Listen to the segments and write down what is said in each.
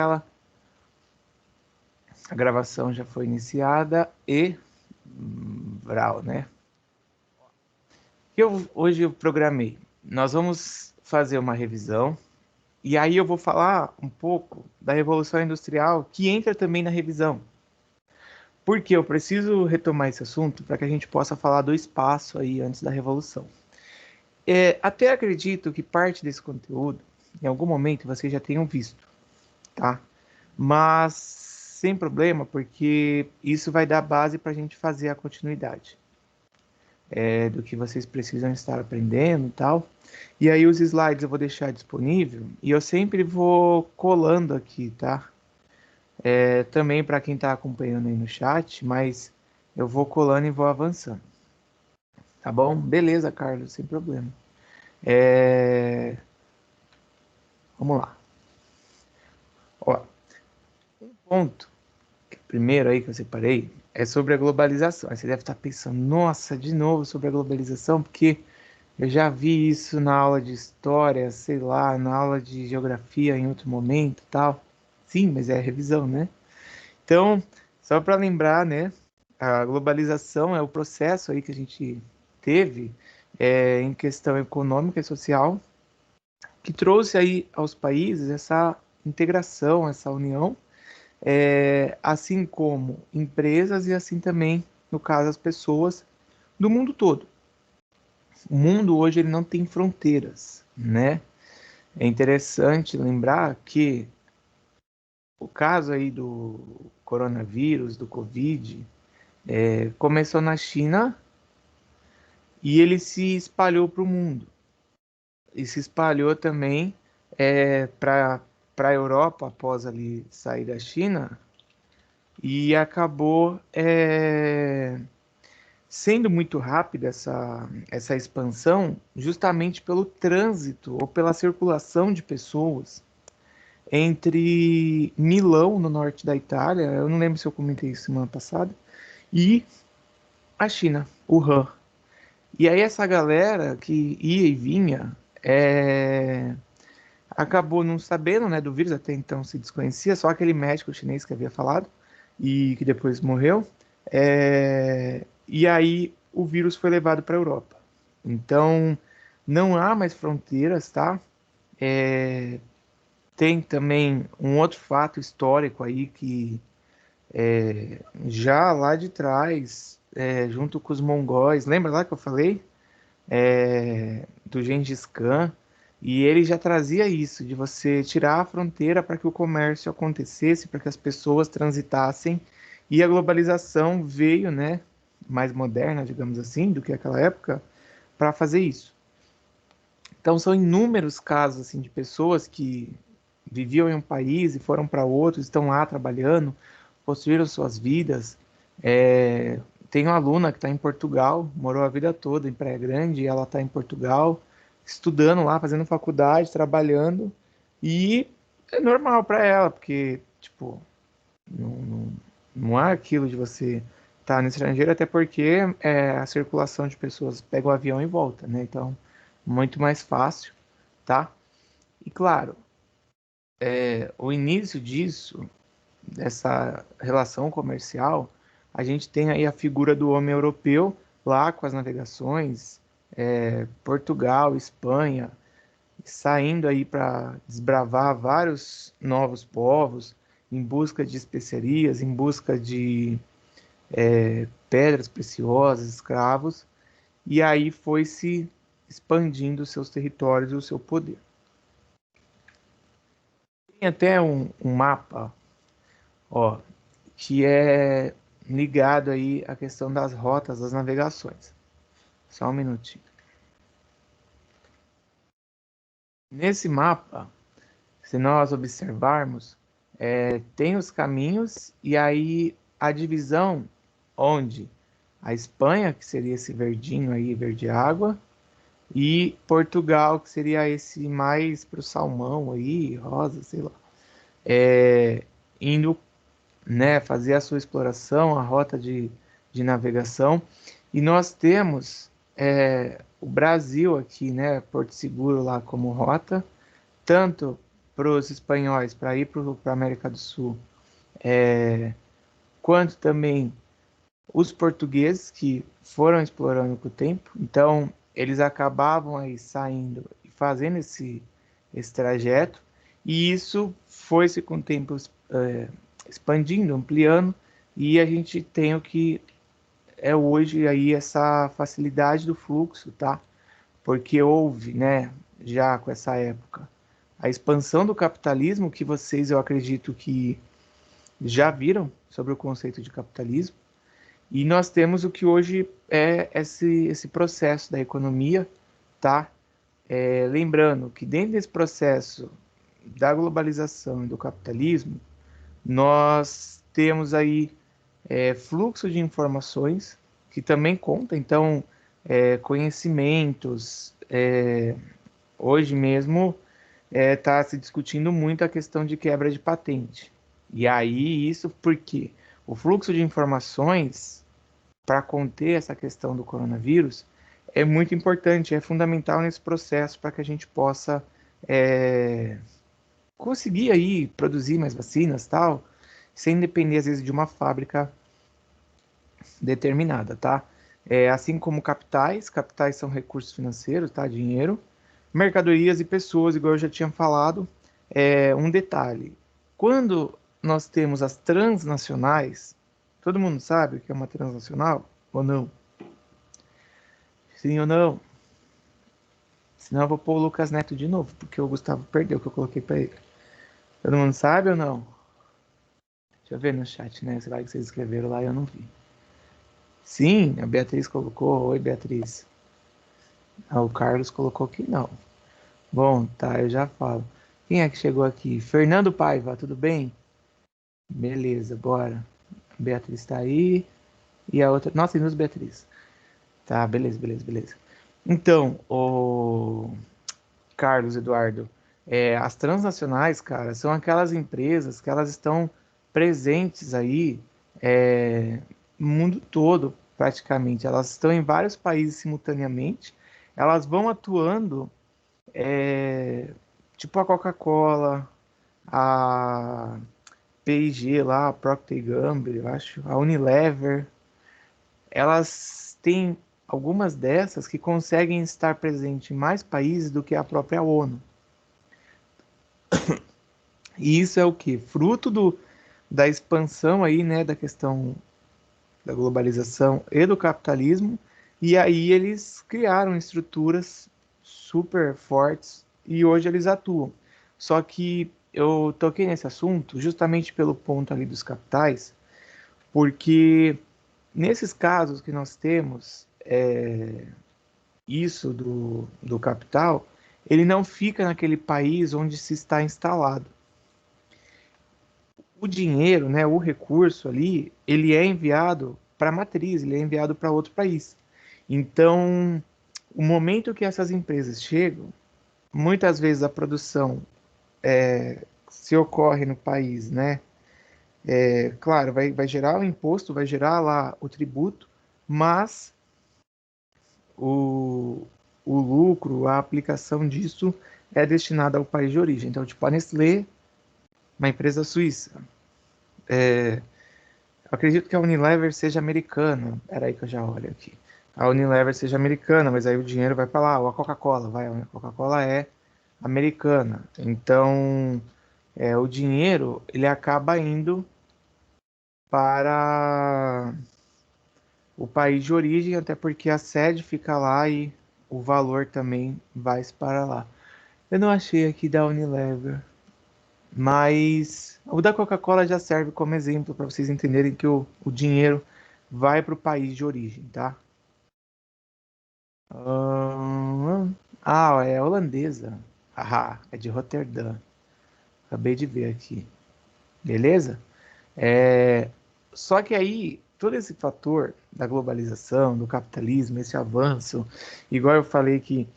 A gravação já foi iniciada e Vral, né? Hoje eu programei. Nós vamos fazer uma revisão e aí eu vou falar um pouco da Revolução Industrial que entra também na revisão. Porque eu preciso retomar esse assunto para que a gente possa falar do espaço aí antes da Revolução. Até acredito que parte desse conteúdo, em algum momento, vocês já tenham visto, tá? Mas sem problema, porque isso vai dar base para a gente fazer a continuidade do que vocês precisam estar aprendendo e tal. E aí os slides eu vou deixar disponível e eu sempre vou colando aqui, tá? Também para quem está acompanhando aí no chat, mas eu vou colando e vou avançando. Tá bom? Beleza, Carlos, sem problema. Vamos lá. Ó, um ponto primeiro aí que eu separei é sobre a globalização. Aí você deve estar pensando, nossa, de novo sobre a globalização, porque eu já vi isso na aula de história, sei lá, na aula de geografia em outro momento, e tal. Sim, mas é revisão, né? Então, só para lembrar, né, a globalização é o processo aí que a gente teve em questão econômica e social que trouxe aí aos países essa integração, essa união assim como empresas e assim também, no caso, as pessoas do mundo todo. O mundo hoje ele não tem fronteiras, né? É interessante lembrar que o caso aí do coronavírus, do Covid, começou na China e ele se espalhou para o mundo. E se espalhou também para a Europa após ali sair da China e acabou sendo muito rápida essa expansão, justamente pelo trânsito ou pela circulação de pessoas entre Milão, no norte da Itália, eu não lembro se eu comentei isso semana passada, e a China, Wuhan. E aí essa galera que ia e vinha acabou não sabendo, né, do vírus, até então se desconhecia, só aquele médico chinês que havia falado e que depois morreu. E aí o vírus foi levado para a Europa. Então não há mais fronteiras, tá? Tem também um outro fato histórico aí que já lá de trás, junto com os mongóis, lembra lá que eu falei? Do Gengis Khan, e ele já trazia isso, de você tirar a fronteira para que o comércio acontecesse, para que as pessoas transitassem, e a globalização veio, né, mais moderna, digamos assim, do que aquela época, para fazer isso. Então são inúmeros casos assim de pessoas que viviam em um país e foram para outro, estão lá trabalhando, construíram suas vidas. É, Tem uma aluna que está em Portugal, morou a vida toda em Praia Grande, e ela está em Portugal, estudando lá, fazendo faculdade, trabalhando, e é normal para ela, porque, tipo, não há aquilo de você estar no estrangeiro, até porque a circulação de pessoas pega o avião e volta, né? Então, muito mais fácil, tá? E claro, o início disso, dessa relação comercial, a gente tem aí a figura do homem europeu lá com as navegações, Portugal, Espanha, saindo aí para desbravar vários novos povos, em busca de especiarias, em busca de pedras preciosas, escravos, e aí foi se expandindo os seus territórios e o seu poder. Tem até um mapa, ó, que é ligado aí à questão das rotas das navegações. Só um minutinho. Nesse mapa, se nós observarmos, tem os caminhos e aí a divisão onde a Espanha, que seria esse verdinho aí, verde água, e Portugal, que seria esse mais para o salmão aí, rosa, sei lá, indo, né, fazer a sua exploração, a rota de navegação. E nós temos o Brasil aqui, né, Porto Seguro lá como rota, tanto para os espanhóis para ir para a América do Sul, quanto também os portugueses que foram explorando com o tempo. Então, eles acabavam aí saindo e fazendo esse trajeto, e isso foi-se com o tempo expandindo, ampliando, e a gente tem o que é hoje aí essa facilidade do fluxo, tá? Porque houve, né, já com essa época, a expansão do capitalismo, que vocês, eu acredito que já viram sobre o conceito de capitalismo, e nós temos o que hoje é esse processo da economia, tá? Lembrando que dentro desse processo da globalização e do capitalismo, nós temos aí fluxo de informações que também conta, então, conhecimentos. Hoje mesmo está se discutindo muito a questão de quebra de patente. E aí, isso porque o fluxo de informações para conter essa questão do coronavírus é muito importante, é fundamental nesse processo para que a gente possa conseguir aí produzir mais vacinas, tal, sem depender às vezes de uma fábrica determinada, tá? Assim como capitais são recursos financeiros, tá? Dinheiro, mercadorias e pessoas, igual eu já tinha falado. Um detalhe: quando nós temos as transnacionais, todo mundo sabe o que é uma transnacional ou não? Sim ou não? Senão eu vou pôr o Lucas Neto de novo, porque o Gustavo perdeu o que eu coloquei para ele. Todo mundo sabe ou não? Deixa eu ver no chat, né? Será que vocês escreveram lá e eu não vi? Sim, a Beatriz colocou. Oi, Beatriz. O Carlos colocou que não. Bom, tá, eu já falo. Quem é que chegou aqui? Fernando Paiva, tudo bem? Beleza, bora. Beatriz tá aí. E a outra. Nossa, e nos Beatriz. Tá, beleza, beleza, beleza. Então, o Carlos Eduardo, as transnacionais, cara, são aquelas empresas que elas estão presentes aí no mundo todo, praticamente. Elas estão em vários países simultaneamente. Elas vão atuando, tipo a Coca-Cola, a P&G lá, a Procter Gamble, eu acho, a Unilever. Elas têm algumas dessas que conseguem estar presentes em mais países do que a própria ONU. E isso é o que? Fruto da expansão aí, né, da questão da globalização e do capitalismo, e aí eles criaram estruturas super fortes e hoje eles atuam. Só que eu toquei nesse assunto justamente pelo ponto ali dos capitais, porque nesses casos que nós temos isso do capital, ele não fica naquele país onde se está instalado. O dinheiro, né, o recurso ali, ele é enviado para a matriz, ele é enviado para outro país. Então, o momento que essas empresas chegam, muitas vezes a produção se ocorre no país, né? Claro, vai gerar o imposto, vai gerar lá o tributo, mas o, o lucro, a aplicação disso é destinada ao país de origem. Então, tipo, a Nestlé, uma empresa suíça. Eu acredito que a Unilever seja americana. Era aí que eu já olho aqui. A Unilever seja americana, mas aí o dinheiro vai para lá. Ou a Coca-Cola, vai. A Coca-Cola é americana. Então, o dinheiro ele acaba indo para o país de origem, até porque a sede fica lá e o valor também vai para lá. Eu não achei aqui da Unilever, mas o da Coca-Cola já serve como exemplo para vocês entenderem que o dinheiro vai para o país de origem, tá? É holandesa. Haha, é de Roterdã. Acabei de ver aqui. Beleza? Só que aí, todo esse fator da globalização, do capitalismo, esse avanço, igual eu falei que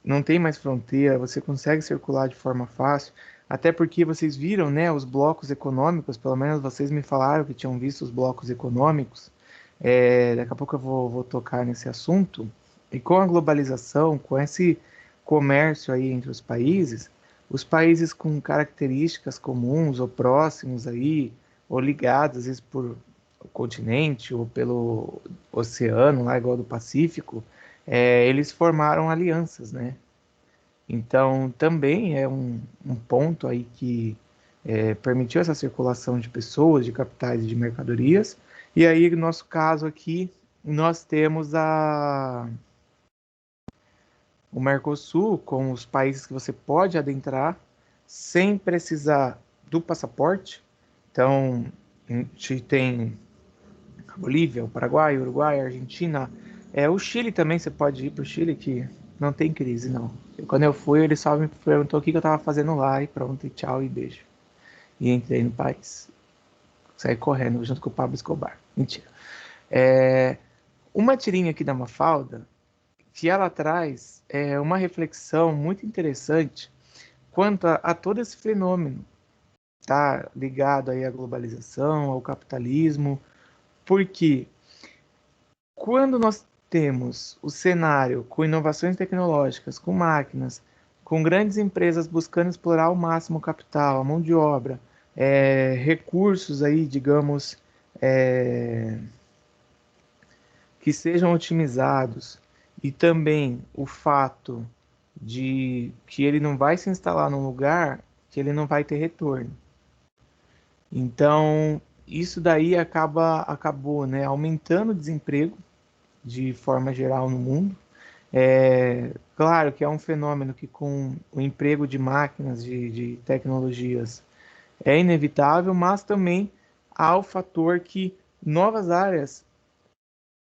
não tem mais fronteira, você consegue circular de forma fácil, até porque vocês viram, né, os blocos econômicos, pelo menos vocês me falaram que tinham visto os blocos econômicos. Daqui a pouco eu vou tocar nesse assunto. E com a globalização, com esse comércio aí entre os países, Os países com características comuns ou próximos aí, ou ligados, às vezes por o continente ou pelo oceano, lá igual do Pacífico, eles formaram alianças, né? Então, também é um ponto aí que permitiu essa circulação de pessoas, de capitais e de mercadorias. E aí, no nosso caso aqui, nós temos o Mercosul com os países que você pode adentrar sem precisar do passaporte. Então, a gente tem a Bolívia, o Paraguai, o Uruguai, a Argentina. O Chile também, você pode ir para o Chile, que não tem crise, não. Quando eu fui, ele só me perguntou o que eu estava fazendo lá e pronto, e tchau e beijo. E entrei no país. Saí correndo junto com o Pablo Escobar. Mentira. Uma tirinha aqui da Mafalda, que ela traz uma reflexão muito interessante quanto a todo esse fenômeno, tá ligado aí à globalização, ao capitalismo, porque quando nós temos o cenário com inovações tecnológicas, com máquinas, com grandes empresas buscando explorar ao máximo o capital, a mão de obra, recursos aí, digamos, é, que sejam otimizados, e também o fato de que ele não vai se instalar num lugar que ele não vai ter retorno. Então, isso daí acabou, né, aumentando o desemprego de forma geral no mundo. Claro que é um fenômeno que com o emprego de máquinas, de tecnologias, é inevitável, mas também há o fator que novas áreas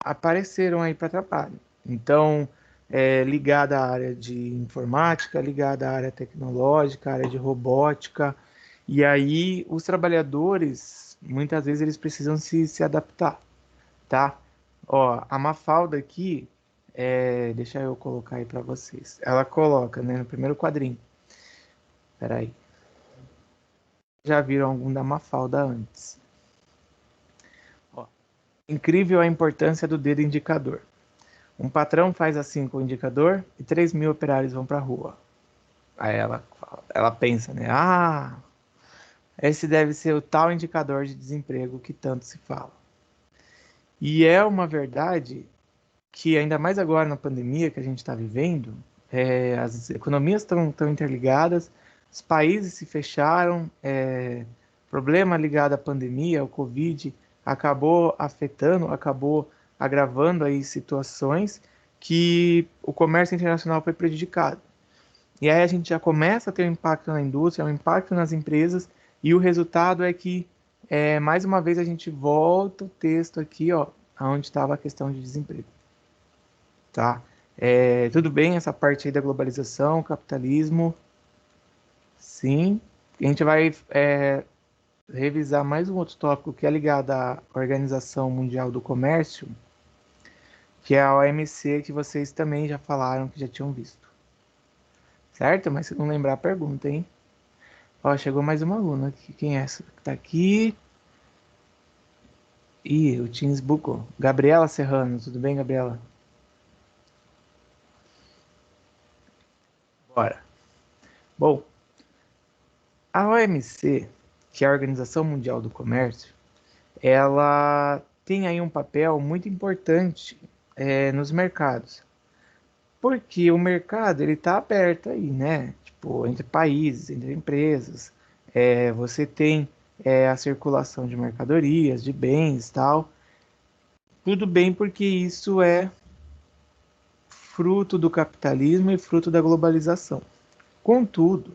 apareceram aí para trabalho. Então, ligada à área de informática, ligada à área tecnológica, à área de robótica, e aí os trabalhadores, muitas vezes eles precisam se adaptar, tá? Ó, a Mafalda aqui, deixa eu colocar aí para vocês. Ela coloca, né, no primeiro quadrinho. Peraí. Já viram algum da Mafalda antes? Ó, incrível a importância do dedo indicador. Um patrão faz assim com o indicador e 3.000 operários vão para a rua. Aí ela pensa, né? Ah, esse deve ser o tal indicador de desemprego que tanto se fala. E é uma verdade que, ainda mais agora na pandemia que a gente está vivendo, as economias estão interligadas, os países se fecharam, problema ligado à pandemia, ao Covid, acabou afetando, acabou agravando aí situações que o comércio internacional foi prejudicado. E aí a gente já começa a ter um impacto na indústria, um impacto nas empresas, e o resultado é que, mais uma vez, a gente volta o texto aqui, ó, onde estava a questão de desemprego. Tá? Tudo bem essa parte aí da globalização, capitalismo, sim. A gente vai revisar mais um outro tópico que é ligado à Organização Mundial do Comércio, que é a OMC, que vocês também já falaram que já tinham visto. Certo? Mas se não lembrar a pergunta, hein? Ó, chegou mais uma aluna aqui. Quem é essa que tá aqui? Ih, o Teams bugou. Gabriela Serrano, tudo bem, Gabriela? Bora. Bom, a OMC, que é a Organização Mundial do Comércio, ela tem aí um papel muito importante nos mercados. Porque o mercado ele está aberto aí, né? Tipo, entre países, entre empresas. Você tem a circulação de mercadorias, de bens, tal. Tudo bem porque isso é fruto do capitalismo e fruto da globalização. Contudo,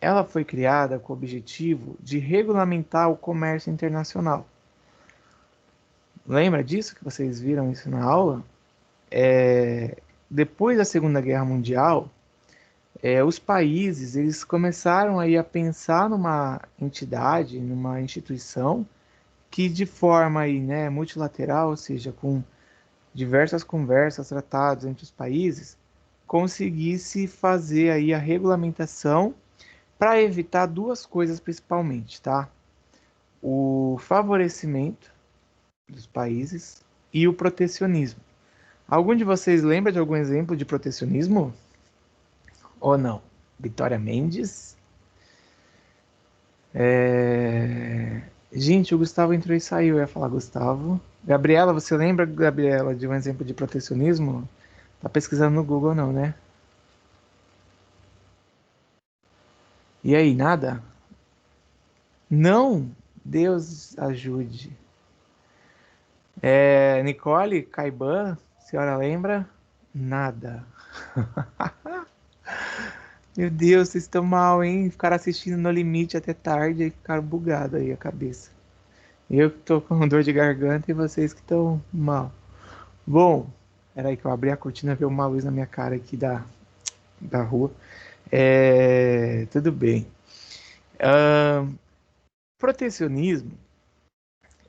ela foi criada com o objetivo de regulamentar o comércio internacional. Lembra disso que vocês viram isso na aula? Depois da Segunda Guerra Mundial, os países eles começaram aí a pensar numa entidade, numa instituição que de forma aí, né, multilateral, ou seja, com diversas conversas, tratados entre os países, conseguisse fazer aí a regulamentação para evitar duas coisas principalmente, tá? O favorecimento dos países e o protecionismo. Algum de vocês lembra de algum exemplo de protecionismo ou não? Vitória Mendes. Gente, o Gustavo entrou e saiu. Eu ia falar Gustavo. Gabriela, você lembra, Gabriela, de um exemplo de protecionismo? Tá pesquisando no Google, não, né? E aí, nada? Não? Deus ajude. Nicole Caiban, a senhora lembra? Nada. Meu Deus, vocês estão mal, hein? Ficaram assistindo No Limite até tarde e ficaram bugados aí a cabeça. Eu que tô com dor de garganta e vocês que estão mal. Bom, era aí que eu abri a cortina e veio uma luz na minha cara aqui da rua. Tudo bem. Protecionismo,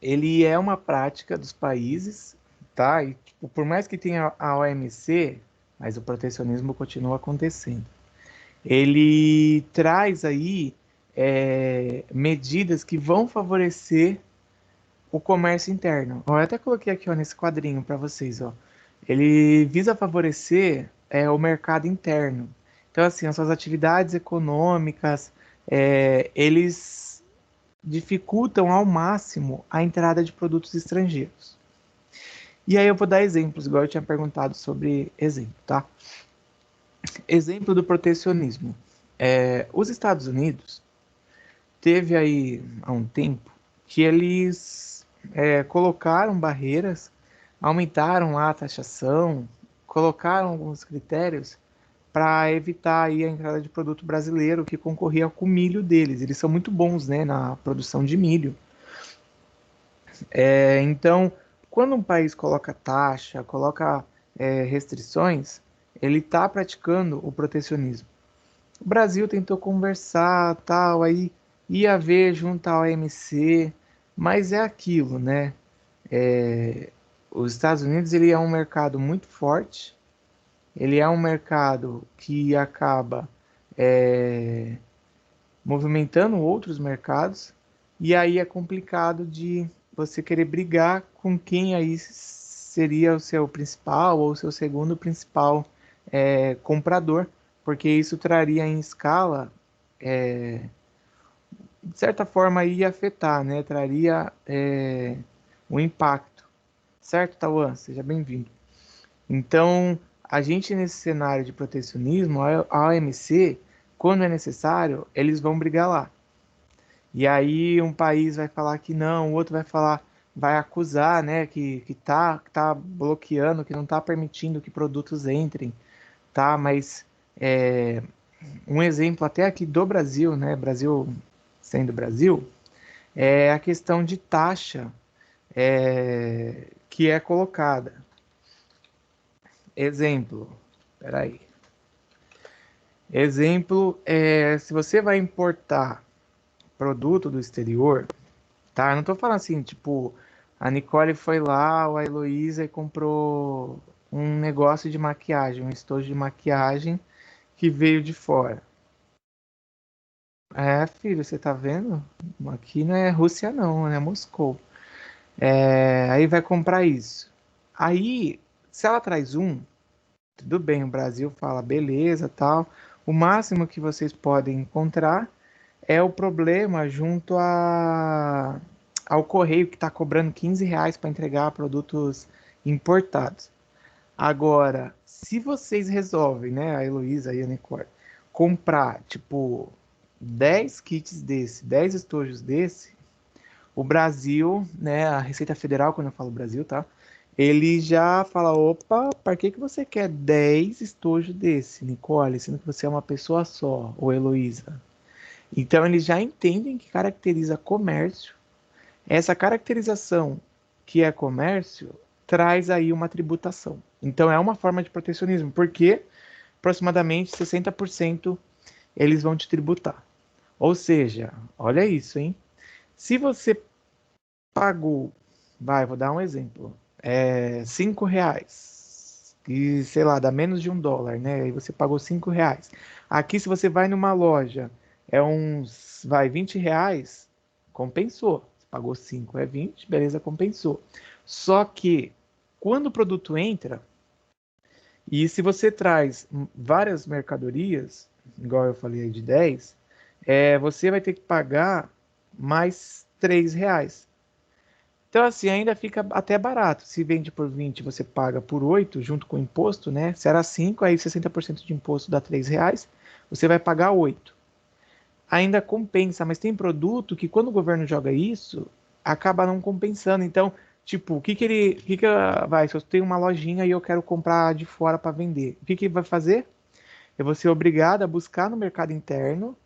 ele é uma prática dos países, tá? E tipo, por mais que tenha a OMC, mas o protecionismo continua acontecendo. Ele traz aí medidas que vão favorecer o comércio interno. Ó, eu até coloquei aqui ó, nesse quadrinho para vocês. Ó. Ele visa favorecer o mercado interno. Então, assim, as suas atividades econômicas, eles dificultam ao máximo a entrada de produtos estrangeiros. E aí eu vou dar exemplos, igual eu tinha perguntado sobre exemplo, tá? Exemplo do protecionismo. Os Estados Unidos teve aí há um tempo que eles colocaram barreiras, aumentaram lá a taxação, colocaram alguns critérios para evitar aí a entrada de produto brasileiro que concorria com o milho deles. Eles são muito bons, né, na produção de milho. Então, quando um país coloca taxa, coloca restrições, ele está praticando o protecionismo. O Brasil tentou conversar, tal, aí ia ver junto à OMC, mas é aquilo, né? Os Estados Unidos ele é um mercado muito forte, ele é um mercado que acaba movimentando outros mercados, e aí é complicado de você querer brigar com quem aí seria o seu principal ou o seu segundo principal comprador, porque isso traria em escala de certa forma ia afetar, né? Traria um impacto. Certo, Tauan? Seja bem-vindo. Então, a gente nesse cenário de protecionismo, a OMC, quando é necessário, eles vão brigar lá. E aí um país vai falar que não, o outro vai falar, vai acusar, né, que tá bloqueando, que não está permitindo que produtos entrem, tá? Mas um exemplo até aqui do Brasil, né, Brasil sendo Brasil, é a questão de taxa que é colocada. Exemplo, peraí. Exemplo, se você vai importar produto do exterior, tá? Eu não tô falando assim, tipo, a Nicole foi lá, ou a Heloísa e comprou um negócio de maquiagem, um estojo de maquiagem que veio de fora. Filho, você tá vendo? Aqui não é Rússia não, é Moscou. Aí vai comprar isso. Aí, se ela traz um, tudo bem, o Brasil fala beleza, tal. O máximo que vocês podem encontrar é o problema junto ao correio que está cobrando R$ 15 para entregar produtos importados. Agora, se vocês resolvem, né, a Heloísa e a Nicole, comprar, tipo, 10 kits desse, 10 estojos desse, o Brasil, né, a Receita Federal, quando eu falo Brasil, tá? Ele já fala, opa, para que você quer 10 estojos desse, Nicole, sendo que você é uma pessoa só, ou Heloísa? Então eles já entendem que caracteriza comércio. Essa caracterização que é comércio traz aí uma tributação. Então é uma forma de protecionismo, porque aproximadamente 60% eles vão te tributar. Ou seja, olha isso, hein? Se você pagou, vou dar um exemplo, R$ 5, e sei lá, dá menos de $1, né? Aí você pagou R$ 5. Aqui, se você vai numa loja, R$ 20, compensou. Você pagou 5, é 20, beleza, compensou. Só que, quando o produto entra, e se você traz várias mercadorias, igual eu falei aí de 10, você vai ter que pagar mais R$ 3. Então, assim, ainda fica até barato. Se vende por 20, você paga por 8 junto com o imposto, né? Se era 5, aí 60% de imposto dá R$ 3, você vai pagar 8. Ainda compensa, mas tem produto que quando o governo joga isso, acaba não compensando. Então, tipo, se eu tenho uma lojinha e eu quero comprar de fora para vender, o que que ele vai fazer? Eu vou ser obrigado a buscar no mercado interno.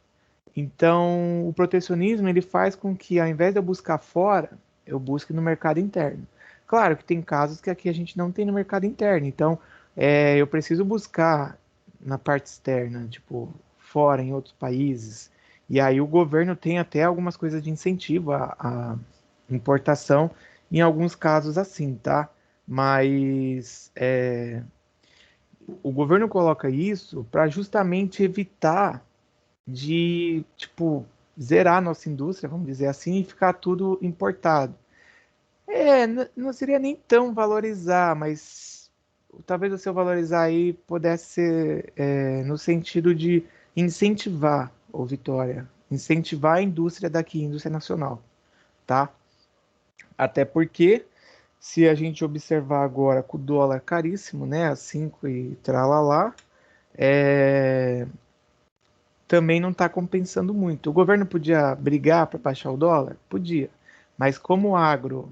Então, o protecionismo ele faz com que, ao invés de eu buscar fora, eu busque no mercado interno. Claro que tem casos que aqui a gente não tem no mercado interno. Então, eu preciso buscar na parte externa, tipo, fora, em outros países. E aí o governo tem até algumas coisas de incentivo à importação, em alguns casos assim, tá? Mas o governo coloca isso para justamente evitar de, tipo, zerar a nossa indústria, vamos dizer assim, e ficar tudo importado. Não seria nem tão valorizar, mas talvez o seu valorizar aí pudesse ser no sentido de incentivar, ô Vitória, incentivar a indústria daqui, a indústria nacional, tá? Até porque, se a gente observar agora com o dólar caríssimo, né, a 5 e tralalá, é, também não está compensando muito. O governo podia brigar para baixar o dólar? Podia. Mas como o agro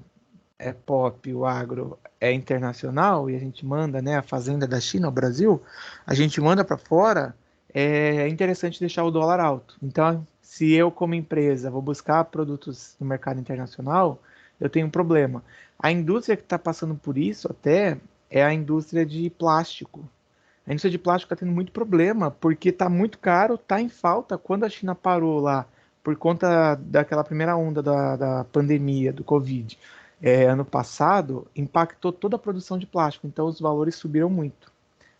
é pop, o agro é internacional e a gente manda, né, a fazenda da China ao Brasil, a gente manda para fora, é interessante deixar o dólar alto. Então, se eu como empresa vou buscar produtos no mercado internacional, eu tenho um problema. A indústria que está passando por isso até é a indústria de plástico. A indústria de plástico está tendo muito problema, porque está muito caro, está em falta. Quando a China parou lá, por conta daquela primeira onda da pandemia, do Covid, ano passado, impactou toda a produção de plástico, então os valores subiram muito,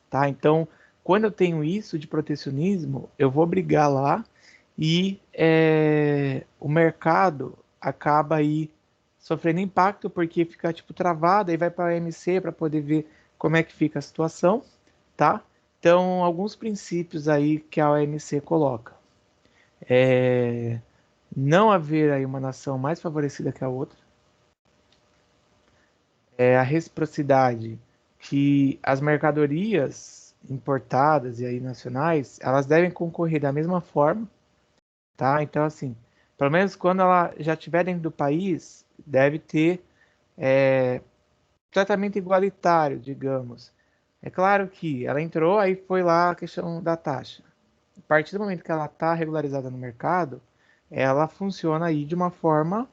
tá? Então, quando eu tenho isso de protecionismo, eu vou brigar lá e o mercado acaba aí sofrendo impacto, porque fica tipo travado, aí vai para a OMC para poder ver como é que fica a situação, tá? Então, alguns princípios aí que a OMC coloca. Não haver aí uma nação mais favorecida que a outra. A reciprocidade, que as mercadorias importadas e aí nacionais, elas devem concorrer da mesma forma, tá? Então, assim, pelo menos quando ela já estiver dentro do país, deve ter tratamento igualitário, digamos. É claro que ela entrou, aí foi lá a questão da taxa. A partir do momento que ela está regularizada no mercado, ela funciona aí de uma forma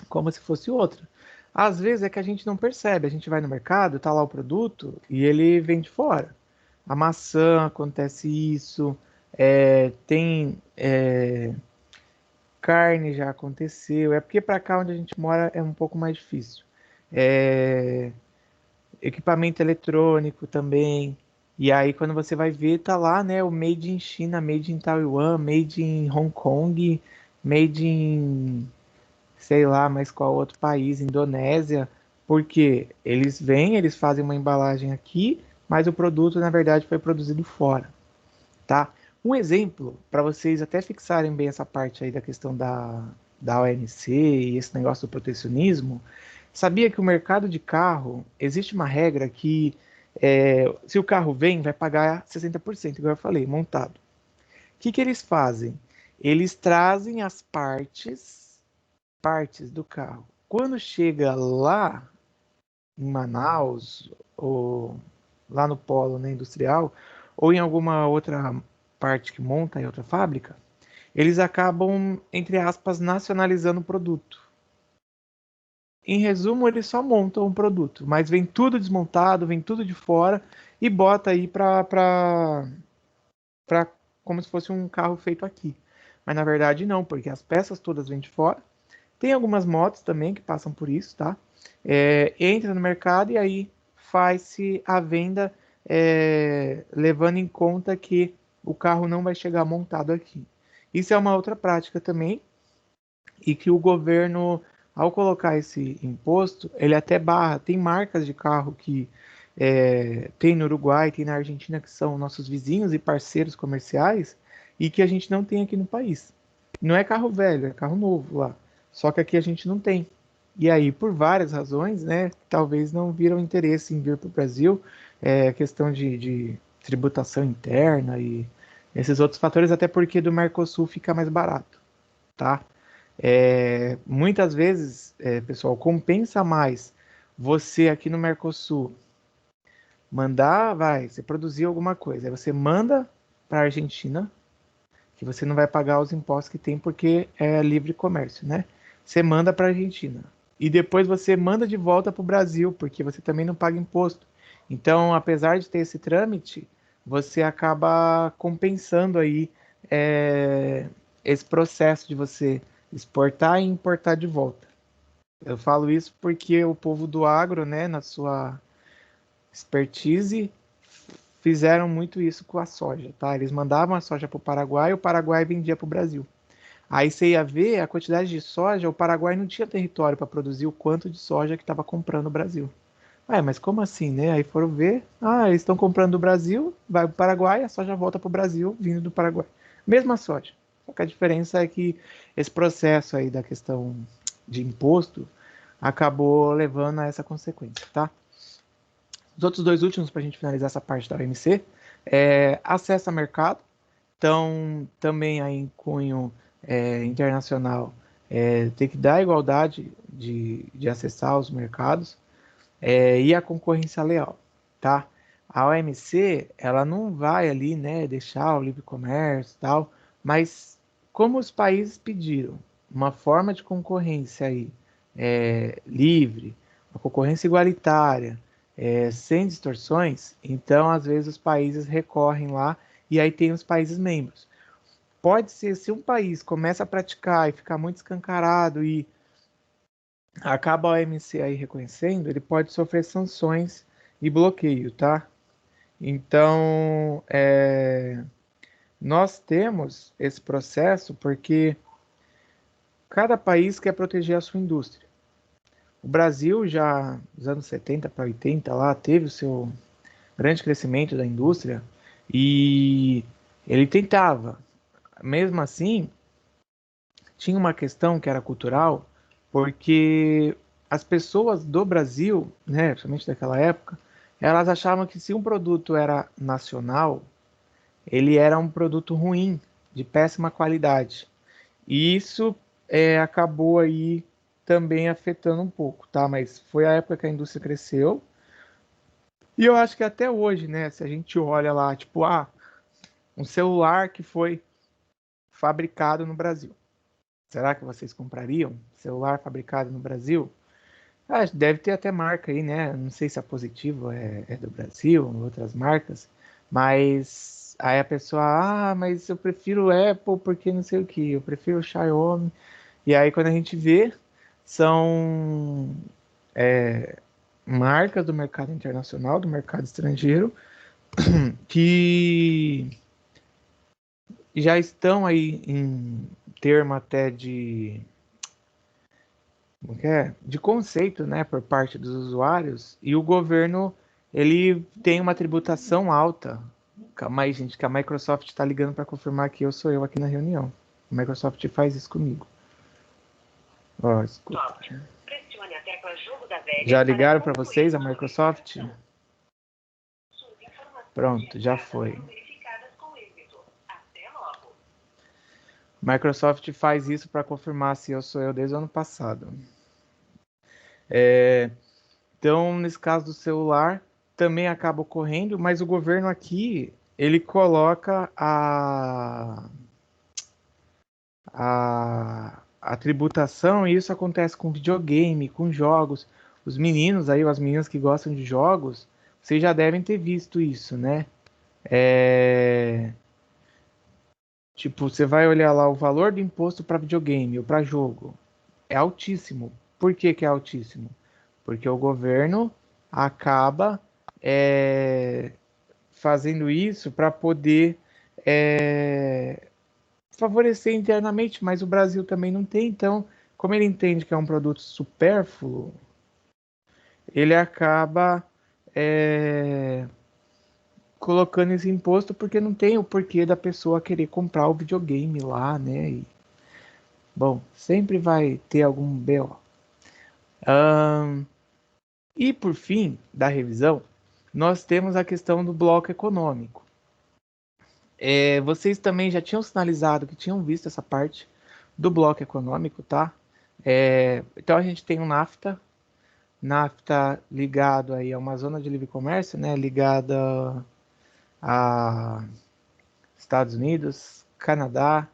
como se fosse outra. Às vezes é que a gente não percebe, a gente vai no mercado, tá lá o produto e ele vem de fora. A maçã acontece isso, tem carne já aconteceu, é porque para cá onde a gente mora é um pouco mais difícil. É, equipamento eletrônico também. E aí, quando você vai ver, tá lá, né, o Made in China, Made in Taiwan, Made in Hong Kong, Made in, sei lá, mas qual outro país, Indonésia, porque eles vêm, eles fazem uma embalagem aqui, mas o produto, na verdade, foi produzido fora, tá? Um exemplo, para vocês até fixarem bem essa parte aí da questão da OMC e esse negócio do protecionismo, sabia que o mercado de carro, existe uma regra que se o carro vem, vai pagar 60%, igual eu falei, montado. O que que eles fazem? Eles trazem as partes do carro. Quando chega lá em Manaus, ou lá no polo, né, industrial, ou em alguma outra parte que monta em outra fábrica, eles acabam, entre aspas, nacionalizando o produto. Em resumo, eles só montam o produto, mas vem tudo desmontado, vem tudo de fora e bota aí para como se fosse um carro feito aqui. Mas na verdade não, porque as peças todas vêm de fora. Tem algumas motos também que passam por isso, tá? Entra no mercado e aí faz-se a venda levando em conta que o carro não vai chegar montado aqui. Isso é uma outra prática também e que o governo, ao colocar esse imposto, ele até barra. Tem marcas de carro que tem no Uruguai, tem na Argentina, que são nossos vizinhos e parceiros comerciais, e que a gente não tem aqui no país. Não é carro velho, é carro novo lá. Só que aqui a gente não tem. E aí, por várias razões, né, talvez não viram interesse em vir para o Brasil, questão de tributação interna e esses outros fatores, até porque do Mercosul fica mais barato, tá? Muitas vezes, pessoal, compensa mais você aqui no Mercosul mandar, você produzir alguma coisa, aí você manda para a Argentina, que você não vai pagar os impostos que tem porque é livre comércio, né? Você manda para a Argentina e depois você manda de volta para o Brasil, porque você também não paga imposto. Então, apesar de ter esse trâmite, você acaba compensando aí é, esse processo de você exportar e importar de volta. Eu falo isso porque o povo do agro, né, na sua expertise, fizeram muito isso com a soja, tá? Eles mandavam a soja para o Paraguai e o Paraguai vendia para o Brasil. Aí você ia ver a quantidade de soja, o Paraguai não tinha território para produzir o quanto de soja que estava comprando o Brasil. Mas como assim, né? Aí foram ver, eles estão comprando do Brasil, vai para o Paraguai, a soja volta para o Brasil, vindo do Paraguai. Mesma soja. Só que a diferença é que esse processo aí da questão de imposto acabou levando a essa consequência, tá? Os outros dois últimos, para a gente finalizar essa parte da OMC, acesso a mercado. Então, também aí em cunho internacional, tem que dar igualdade de acessar os mercados e a concorrência leal, tá? A OMC, ela não vai ali, né, deixar o livre comércio e tal, mas como os países pediram uma forma de concorrência aí livre, uma concorrência igualitária, sem distorções, então às vezes os países recorrem lá e aí tem os países membros. Pode ser, se um país começa a praticar e ficar muito escancarado e acaba a OMC aí reconhecendo, ele pode sofrer sanções e bloqueio, tá? Então, nós temos esse processo porque cada país quer proteger a sua indústria. O Brasil já nos anos 70 para 80 lá teve o seu grande crescimento da indústria e ele tentava. Mesmo assim, tinha uma questão que era cultural, porque as pessoas do Brasil, né, principalmente daquela época, elas achavam que se um produto era nacional, ele era um produto ruim, de péssima qualidade. E isso acabou aí também afetando um pouco, tá? Mas foi a época que a indústria cresceu. E eu acho que até hoje, né, se a gente olha lá, tipo, um celular que foi fabricado no Brasil. Será que vocês comprariam celular fabricado no Brasil? Deve ter até marca aí, né? Não sei se a Positivo é do Brasil, outras marcas, mas aí a pessoa, mas eu prefiro Apple porque não sei o que, eu prefiro Xiaomi. E aí quando a gente vê, são marcas do mercado internacional, do mercado estrangeiro, que já estão aí em termo até como que é? De conceito, né, por parte dos usuários, e o governo ele tem uma tributação alta. Calma aí, gente, que a Microsoft está ligando para confirmar que eu sou eu aqui na reunião. A Microsoft faz isso comigo. Ó, escuta. Já ligaram para vocês a Microsoft? Pronto, já foi. Microsoft faz isso para confirmar se eu sou eu desde o ano passado. Então, nesse caso do celular, também acaba ocorrendo, mas o governo aqui, ele coloca a tributação, e isso acontece com videogame, com jogos. Os meninos aí, as meninas que gostam de jogos, vocês já devem ter visto isso, né? Tipo, você vai olhar lá o valor do imposto para videogame ou para jogo. É altíssimo. Por que que é altíssimo? Porque o governo acaba fazendo isso para poder favorecer internamente, mas o Brasil também não tem, então, como ele entende que é um produto supérfluo, ele acaba colocando esse imposto porque não tem o porquê da pessoa querer comprar o videogame lá, né? E, bom, sempre vai ter algum BO. E por fim, da revisão, nós temos a questão do bloco econômico. Vocês também já tinham sinalizado que tinham visto essa parte do bloco econômico, tá? Então a gente tem o NAFTA, NAFTA ligado aí a uma zona de livre comércio, né? Ligada a Estados Unidos, Canadá